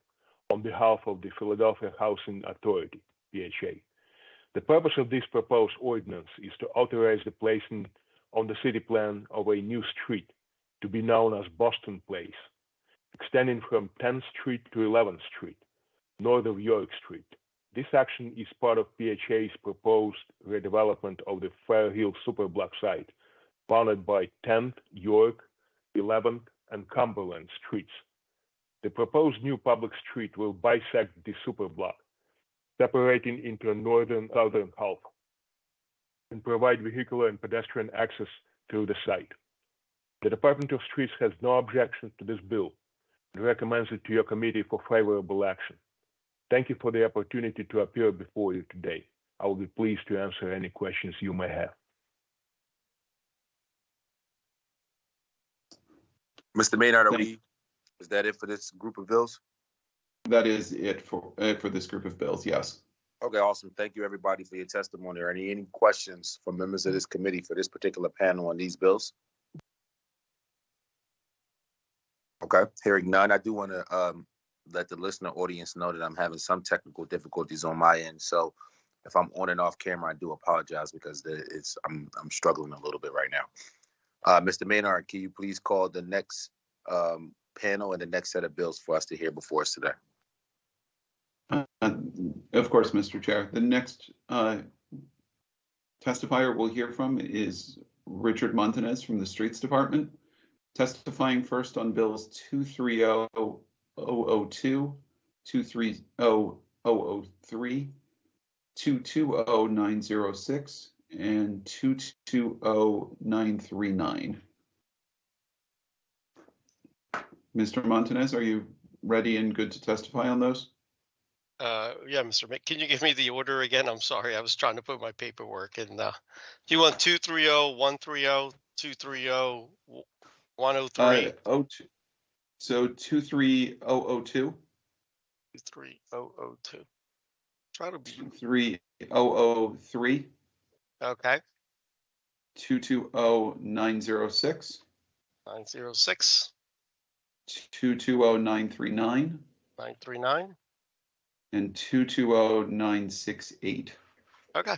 on behalf of the Philadelphia Housing Authority, PHA. The purpose of this proposed ordinance is to authorize the placing on the city plan of a new street to be known as Boston Place, extending from 10th Street to 11th Street, north of York Street. This action is part of PHA's proposed redevelopment of the Fair Hill Superblock site, bounded by 10th, York, 11th, and Cumberland Streets. The proposed new public street will bisect the superblock, separating into a northern and southern half, and provide vehicular and pedestrian access through the site. The Department of Streets has no objection to this bill and recommends it to your committee for favorable action. Thank you for the opportunity to appear before you today. I will be pleased to answer any questions you may have.
Mr. Maynard, is that it for this group of bills?
That is it for this group of bills, yes.
Okay, awesome. Thank you, everybody, for your testimony. Are any questions from members of this committee for this particular panel on these bills? Okay, hearing none, I do want to let the listener audience know that I'm having some technical difficulties on my end. So if I'm on and off camera, I do apologize because I'm struggling a little bit right now. Mr. Maynard, can you please call the next panel and the next set of bills for us to hear before us today?
Of course, Mr. Chair. The next testifier we'll hear from is Richard Montanez from the Streets Department, testifying first on bills 230002, 230003, 220906 and 220939. Mr. Montanez, are you ready and good to testify on those?
Yeah, Mr. Mick, can you give me the order again? I'm sorry, I was trying to put my paperwork in. Do you want 230, 130, 230, 103?
So 23002.
23002. Try to be
23003.
okay.
220906.
906.
220939.
939.
And 220968.
Okay.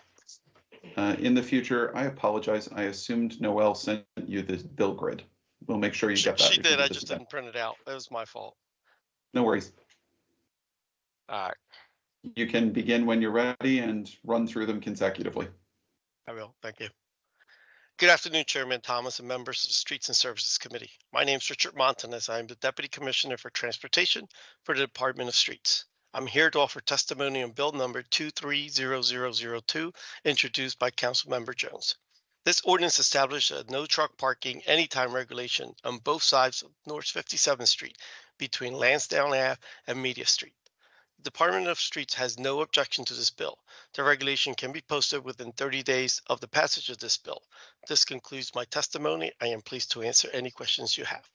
In the future, I apologize. I assumed Noelle sent you the bill grid. We'll make sure you get that.
She did. I just didn't print it out. It was my fault.
No worries.
All right.
You can begin when you're ready and run through them consecutively.
I will. Thank you. Good afternoon, Chairman Thomas and members of the Streets and Services Committee. My name is Richard Montanez. I am the Deputy Commissioner for Transportation for the Department of Streets. I'm here to offer testimony on bill number 230002, introduced by Councilmember Jones. This ordinance established a no truck parking anytime regulation on both sides of North 57th Street between Lansdowne Ave and Media Street. The Department of Streets has no objection to this bill. The regulation can be posted within 30 days of the passage of this bill. This concludes my testimony. I am pleased to answer any questions you have.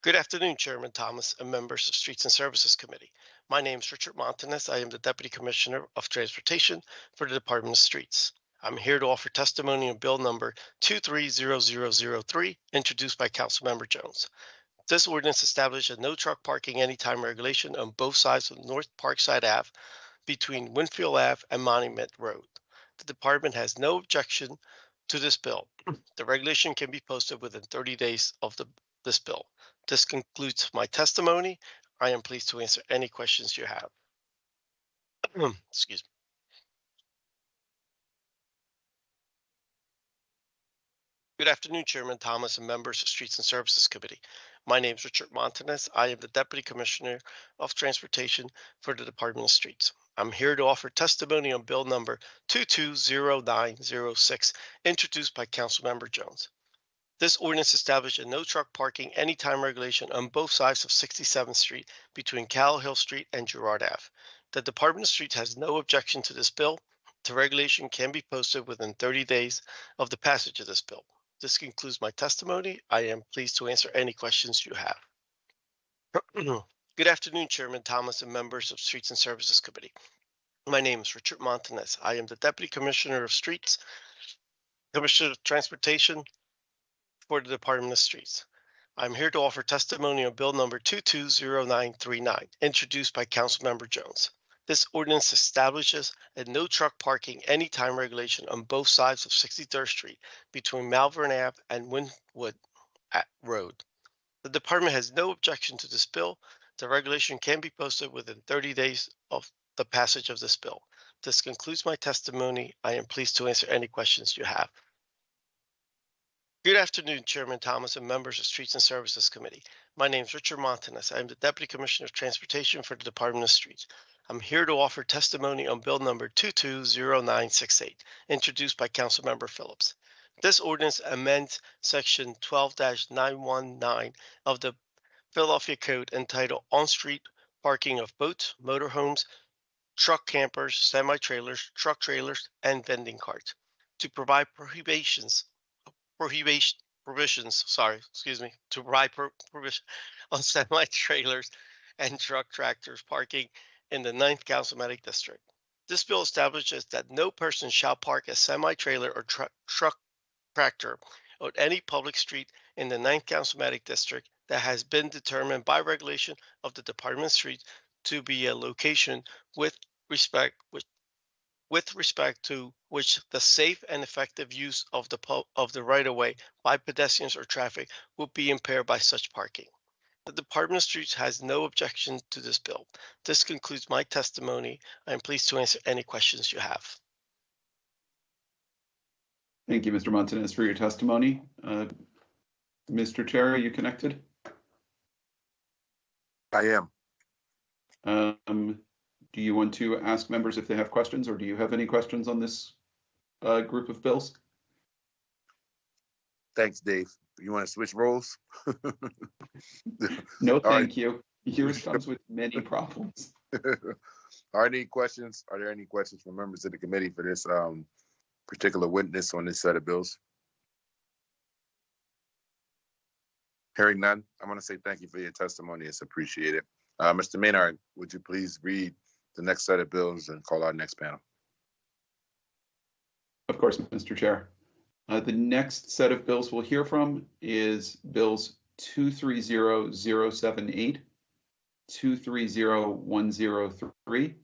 Good afternoon, Chairman Thomas and members of Streets and Services Committee. My name is Richard Montanez. I am the Deputy Commissioner of Transportation for the Department of Streets. I'm here to offer testimony on bill number 230003, introduced by Councilmember Jones. This ordinance established a no truck parking anytime regulation on both sides of North Parkside Ave between Winfield Ave and Monument Road. The department has no objection to this bill. The regulation can be posted within 30 days of this bill. This concludes my testimony. I am pleased to answer any questions you have. Excuse me. Good afternoon, Chairman Thomas and members of Streets and Services Committee. My name is Richard Montanez. I am the Deputy Commissioner of Transportation for the Department of Streets. I'm here to offer testimony on bill number 220906, introduced by Councilmember Jones. This ordinance established a no truck parking anytime regulation on both sides of 67th Street between Cal Hill Street and Girard Ave. The Department of Streets has no objection to this bill. The regulation can be posted within 30 days of the passage of this bill. This concludes my testimony. I am pleased to answer any questions you have. Good afternoon, Chairman Thomas and members of Streets and Services Committee. My name is Richard Montanez. I am the Deputy Commissioner of Streets, Commissioner of Transportation for the Department of Streets. I'm here to offer testimony on bill number 220939, introduced by Councilmember Jones. This ordinance establishes a no truck parking anytime regulation on both sides of 63rd Street between Malvern Ave and Winwood Road. The department has no objection to this bill. The regulation can be posted within 30 days of the passage of this bill. This concludes my testimony. I am pleased to answer any questions you have. Good afternoon, Chairman Thomas and members of Streets and Services Committee. My name is Richard Montanez. I am the Deputy Commissioner of Transportation for the Department of Streets. I'm here to offer testimony on bill number 220968, introduced by Councilmember Phillips. This ordinance amends section 12-919 of the Philadelphia Code entitled On-Street Parking of Boats, Motorhomes, Truck Campers, Semi-Trailers, Truck Trailers, and Vending Carts to provide provisions on semi-trailers and truck tractors parking in the 9th Councilmanic District. This bill establishes that no person shall park a semi-trailer or truck tractor on any public street in the 9th Councilmanic District that has been determined by regulation of the Department of Streets to be a location with respect to which the safe and effective use of the right-of-way by pedestrians or traffic will be impaired by such parking. The Department of Streets has no objection to this bill. This concludes my testimony. I am pleased to answer any questions you have.
Thank you, Mr. Montanez, for your testimony. Mr. Chair, are you connected?
I am.
do you want to ask members if they have questions, or do you have any questions on this group of bills?
Thanks, Dave. You want to switch roles?
No,
All right.
thank you. Yours comes with many problems.
Are there any questions? Are there any questions from members of the committee for this particular witness on this set of bills? Hearing none, I want to say thank you for your testimony. It's appreciated. Mr. Maynard, would you please read the next set of bills and call our next panel?
Of course, Mr. Chair. The next set of bills we'll hear from is bills 230078, 230103,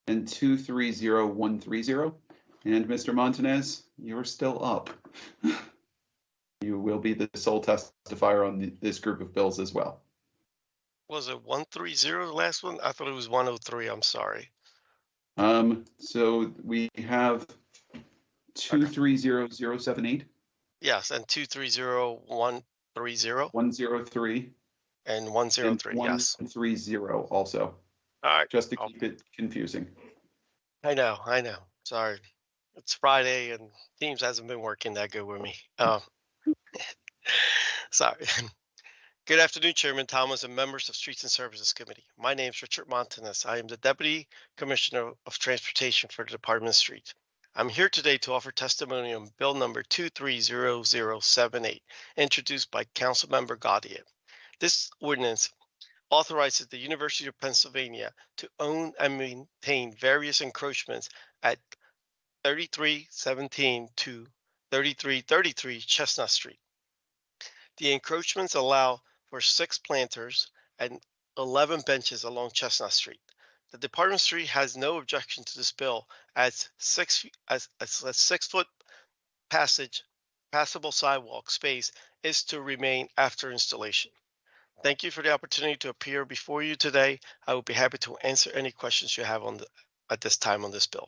and 230130. And Mr. Montanez, you're still up. You will be the sole testifier on this group of bills as well.
Was it 130 the last one? I thought it was 103. I'm sorry.
So we have 230078.
Yes, and 230130.
103.
And 103. Yes.
130 also.
All right.
Just to keep it confusing.
I know. Sorry. It's Friday and Teams hasn't been working that good with me. Sorry. Good afternoon, Chairman Thomas and members of Streets and Services Committee. My name is Richard Montanez. I am the Deputy Commissioner of Transportation for the Department of Streets. I'm here today to offer testimony on Bill number 230078, introduced by Councilmember Gaudier. This ordinance authorizes the University of Pennsylvania to own and maintain various encroachments at 3317 to 3333 Chestnut Street. The encroachments allow for 6 planters and 11 benches along Chestnut Street. The Department of Street has no objection to this bill as 6-foot passable sidewalk space is to remain after installation. Thank you for the opportunity to appear before you today. I will be happy to answer any questions you have at this time on this bill.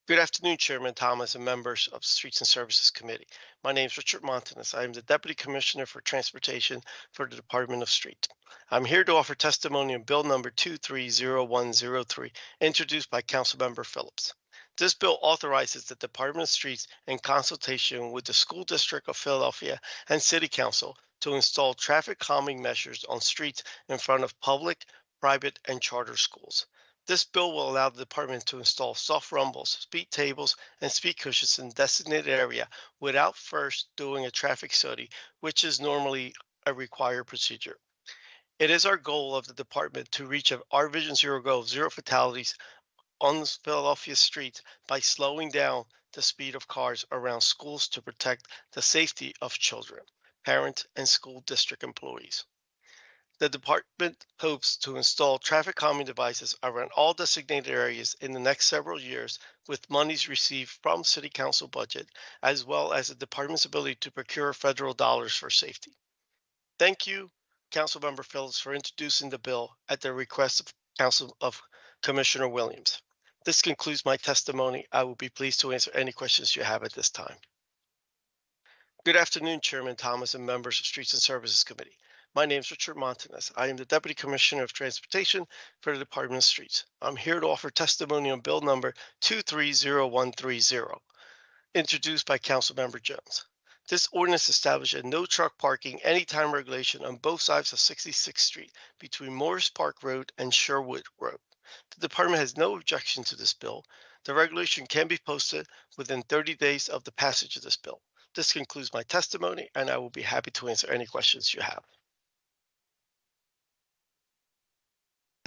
Good afternoon, Chairman Thomas and members of the Streets and Services Committee. My name is Richard Montanez. I am the Deputy Commissioner for Transportation for the Department of Streets. I'm here to offer testimony on Bill number 230103, introduced by Councilmember Phillips. This bill authorizes the Department of Streets, in consultation with the School District of Philadelphia and City Council, to install traffic calming measures on streets in front of public, private, and charter schools. This bill will allow the department to install soft rumbles, speed tables, and speed cushions in designated area without first doing a traffic study, which is normally a required procedure. It is our goal of the department to reach our Vision Zero goal of 0 fatalities on Philadelphia streets by slowing down the speed of cars around schools to protect the safety of children, parents, and school district employees. The department hopes to install traffic calming devices around all designated areas in the next several years with monies received from City Council budget, as well as the department's ability to procure federal dollars for safety. Thank you, Councilmember Phillips, for introducing the bill at the request of Commissioner Williams. This concludes my testimony. I will be pleased to answer any questions you have at this time. Good afternoon, Chairman Thomas and members of Streets and Services Committee. My name is Richard Montanez. I am the Deputy Commissioner of Transportation for the Department of Streets. I'm here to offer testimony on Bill number 230130, introduced by Councilmember Jones. This ordinance establishes a no truck parking anytime regulation on both sides of 66th Street between Morris Park Road and Sherwood Road. The department has no objection to this bill. The regulation can be posted within 30 days of the passage of this bill. This concludes my testimony, and I will be happy to answer any questions you have.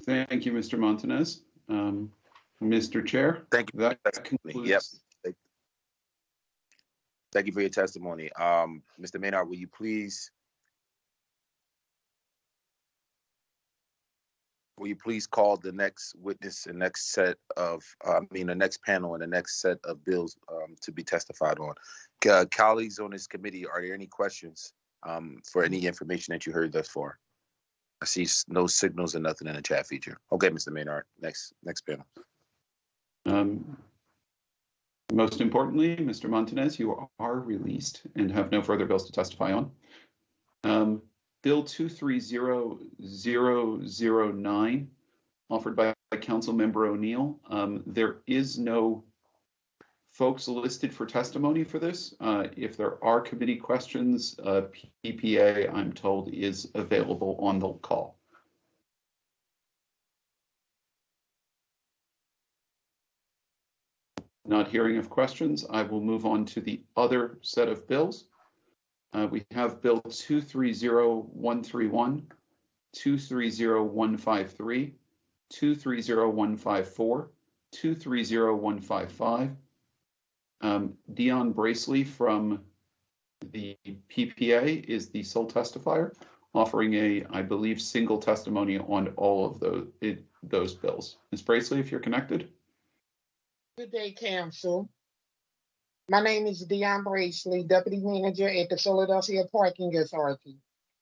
Thank you, Mr. Montanez. Mr. Chair,
thank you.
That concludes.
Yep. Thank you for your testimony. Mr. Maynard, will you please call the next witness and next set of, the next panel and the next set of bills to be testified on. Colleagues on this committee, are there any questions for any information that you heard thus far? I see no signals and nothing in the chat feature. Okay, Mr. Maynard, next panel.
Most importantly, Mr. Montanez, you are released and have no further bills to testify on. Bill 230009, offered by Councilmember O'Neill. There is no folks listed for testimony for this. If there are committee questions, PPA, I'm told, is available on the call. Not hearing of questions, I will move on to the other set of bills. We have Bill 230131, 230153, 230154, 230155. Dion Bracely from the PPA is the sole testifier, offering a, I believe, single testimony on all of those bills. Ms. Bracely, if you're connected.
Good day, Council. My name is Dion Bracely, Deputy Manager at the Philadelphia Parking Authority.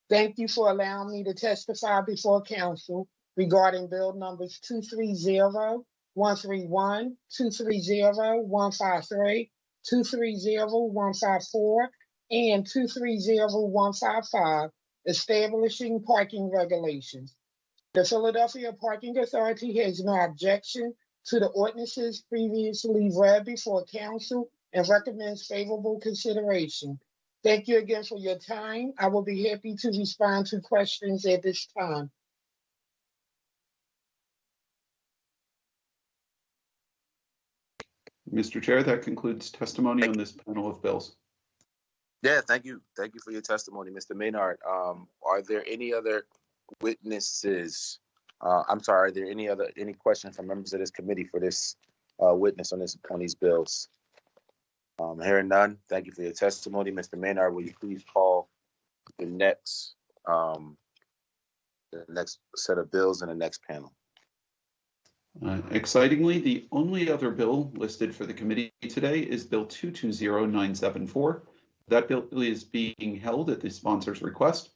Thank you for allowing me to testify before Council regarding bill numbers 230-131, 230-153, 230-154, and 230-155, establishing parking regulations. The Philadelphia Parking Authority has no objection to the ordinances previously read before Council and recommends favorable consideration. Thank you again for your time. I will be happy to respond to questions at this time.
Mr. Chair, that concludes testimony on this panel of bills.
Yeah, thank you. Thank you for your testimony, Mr. Maynard. Are there any other witnesses? I'm sorry, are there any questions from members of this committee for this witness on these bills? Hearing none, thank you for your testimony. Mr. Maynard, will you please call the next set of bills in the next panel?
Excitingly, the only other bill listed for the committee today is Bill 220974. That bill is being held at the sponsor's request,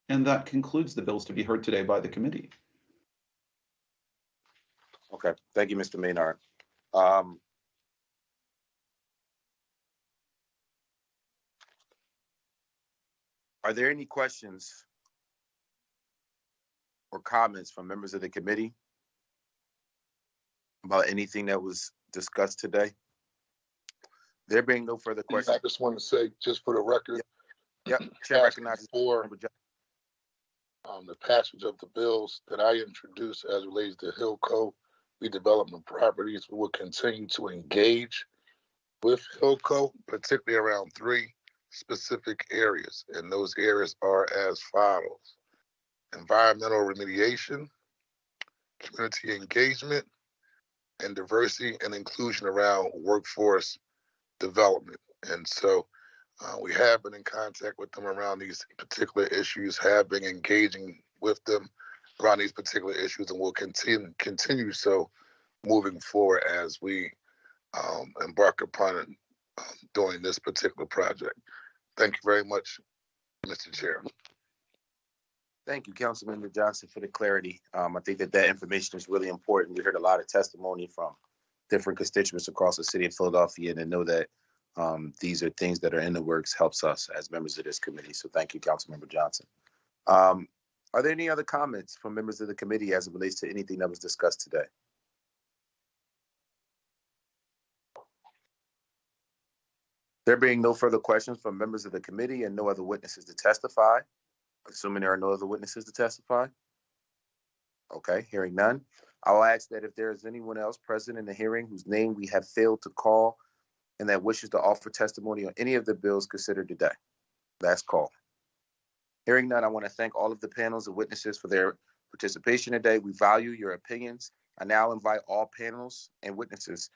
and that concludes the bills to be heard today by the committee.
Okay, thank you, Mr. Maynard. Are there any questions or comments from members of the committee about anything that was discussed today? There being no further questions.
I just want to say, just for the record,
yep. Chair recognizes
for the passage of the bills that I introduced as relates to Hillco redevelopment properties. We will continue to engage with Hillco, particularly around 3 specific areas, and those areas are as follows: environmental remediation, community engagement, and diversity and inclusion around workforce development. And so we have been in contact with them around these particular issues, have been engaging with them around these particular issues, and will continue so moving forward as we embark upon doing this particular project. Thank you very much, Mr. Chair.
Thank you, Councilmember Johnson, for the clarity. I think that information is really important. We heard a lot of testimony from different constituents across the city of Philadelphia, and to know that these are things that are in the works helps us as members of this committee. So thank you, Councilmember Johnson. Are there any other comments from members of the committee as it relates to anything that was discussed today? There being no further questions from members of the committee and no other witnesses to testify, assuming there are no other witnesses to testify. Okay, hearing none, I will ask that if there is anyone else present in the hearing whose name we have failed to call and that wishes to offer testimony on any of the bills considered today. Last call. Hearing none, I want to thank all of the panels of witnesses for their participation today. We value your opinions. I now invite all panels and witnesses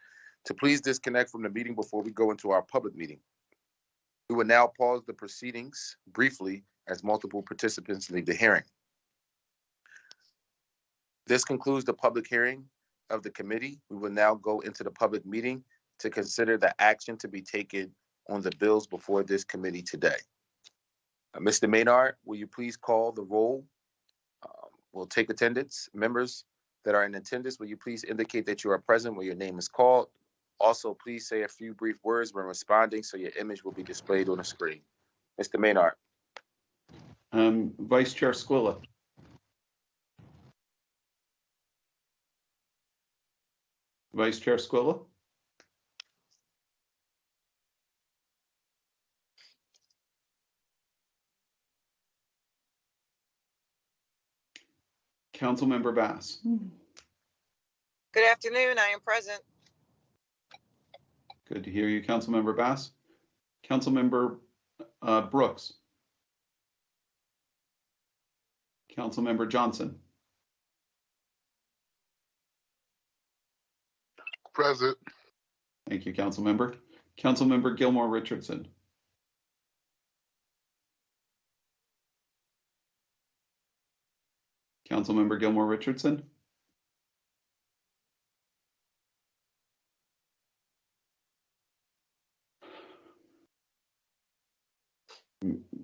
to please disconnect from the meeting before we go into our public meeting. We will now pause the proceedings briefly as multiple participants leave the hearing. This concludes the public hearing of the committee. We will now go into the public meeting to consider the action to be taken on the bills before this committee today. Mr. Maynard, will you please call the roll? We'll take attendance. Members that are in attendance, will you please indicate that you are present when your name is called? Also, please say a few brief words when responding so your image will be displayed on the screen. Mr. Maynard.
Vice Chair Squilla. Vice Chair Squilla. Councilmember Bass.
Good afternoon. I am present.
Good to hear you, Councilmember Bass. Councilmember Brooks. Councilmember Johnson.
Present.
Thank you, Councilmember. Councilmember Gilmore Richardson. Councilmember Gilmore Richardson.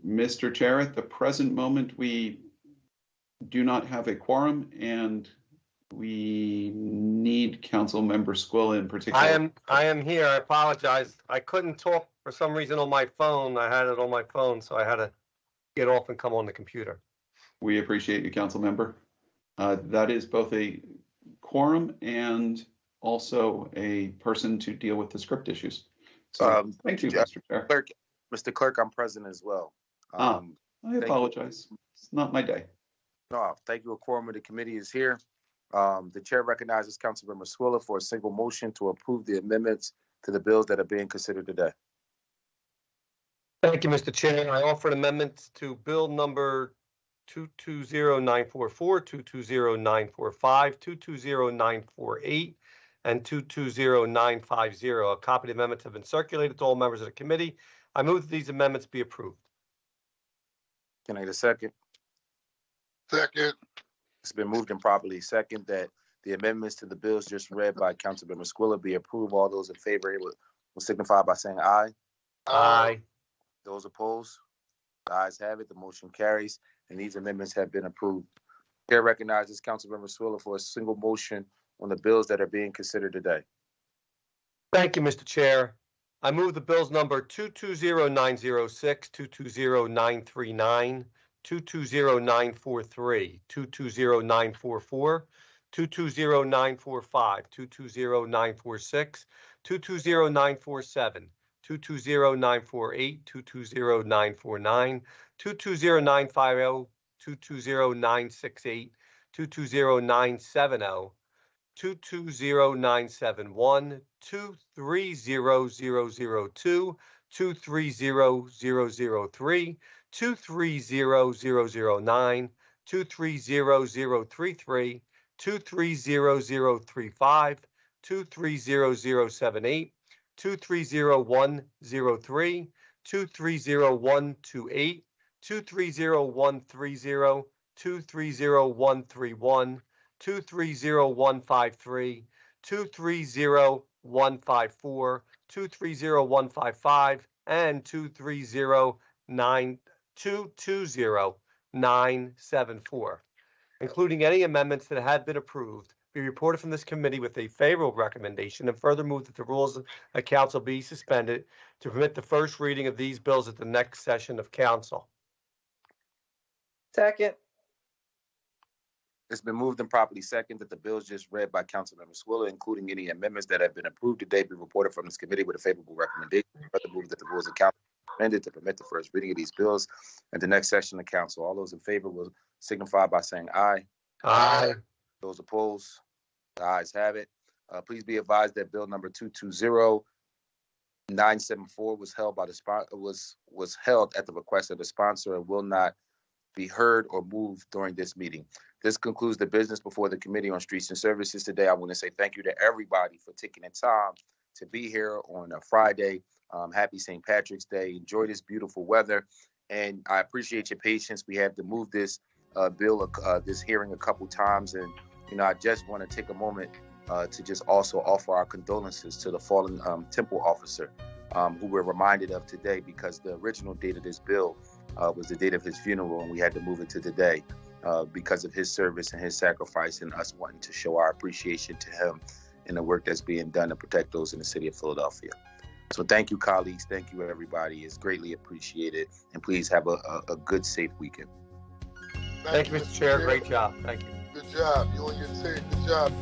Mr. Chair, at the present moment, we do not have a quorum, and we need Councilmember Squilla in particular.
I am here. I apologize. I couldn't talk for some reason on my phone. I had it on my phone, so I had to get off and come on the computer.
We appreciate you, Councilmember. That is both a quorum and also a person to deal with the script issues. So thank you, Mr. Chair.
Mr. Clerk, I'm present as well.
I apologize. It's not my day.
No, thank you. A quorum of the committee is here. The chair recognizes Councilmember Squilla for a single motion to approve the amendments to the bills that are being considered today.
Thank you, Mr. Chair. I offer amendments to bill number 220944, 220945, 220948, and 220950. A copy of the amendments have been circulated to all members of the committee. I move that these amendments be approved.
Can I get a second?
Second.
It's been moved and properly second that the amendments to the bills just read by Councilmember Squilla be approved. All those in favor will signify by saying aye.
Aye.
Those opposed? The ayes have it. The motion carries, and these amendments have been approved. Chair recognizes Councilmember Squilla for a single motion on the bills that are being considered today.
Thank you, Mr. Chair. I move the bills number 220906, 220939, 220943, 220944, 220945, 220946, 220947, 220948, 220949, 220950, 220968, 220970, 220971, 230002, 230003, 230009, 230033, 230035, 230078, 230103, 230128, 230130, 230131, 230153, 230154, 230155, and 230-974, including any amendments that had been approved, be reported from this committee with a favorable recommendation, and further move that the rules of council be suspended to permit the first reading of these bills at the next session of council.
Second.
It's been moved and properly second that the bills just read by Councilmember Squilla, including any amendments that have been approved today, be reported from this committee with a favorable recommendation. Further move that the rules of council be amended to permit the first reading of these bills at the next session of council. All those in favor will signify by saying aye.
Aye.
Those opposed? The ayes have it. Please be advised that bill number 220974 was held at the request of the sponsor and will not be heard or moved during this meeting. This concludes the business before the Committee on Streets and Services today. I want to say thank you to everybody for taking the time to be here on a Friday. Happy St. Patrick's Day. Enjoy this beautiful weather. And I appreciate your patience. We had to move this bill, this hearing a couple times. And, I just want to take a moment to just also offer our condolences to the fallen temple officer who we're reminded of today, because the original date of this bill was the date of his funeral, and we had to move it to today because of his service and his sacrifice, and us wanting to show our appreciation to him in the work that's being done to protect those in the city of Philadelphia. So thank you, colleagues. Thank you, everybody. It's greatly appreciated. And please have a good, safe weekend.
Thank you, Mr. Chair. Great job. Thank you.
Good job. You and your team. Good job.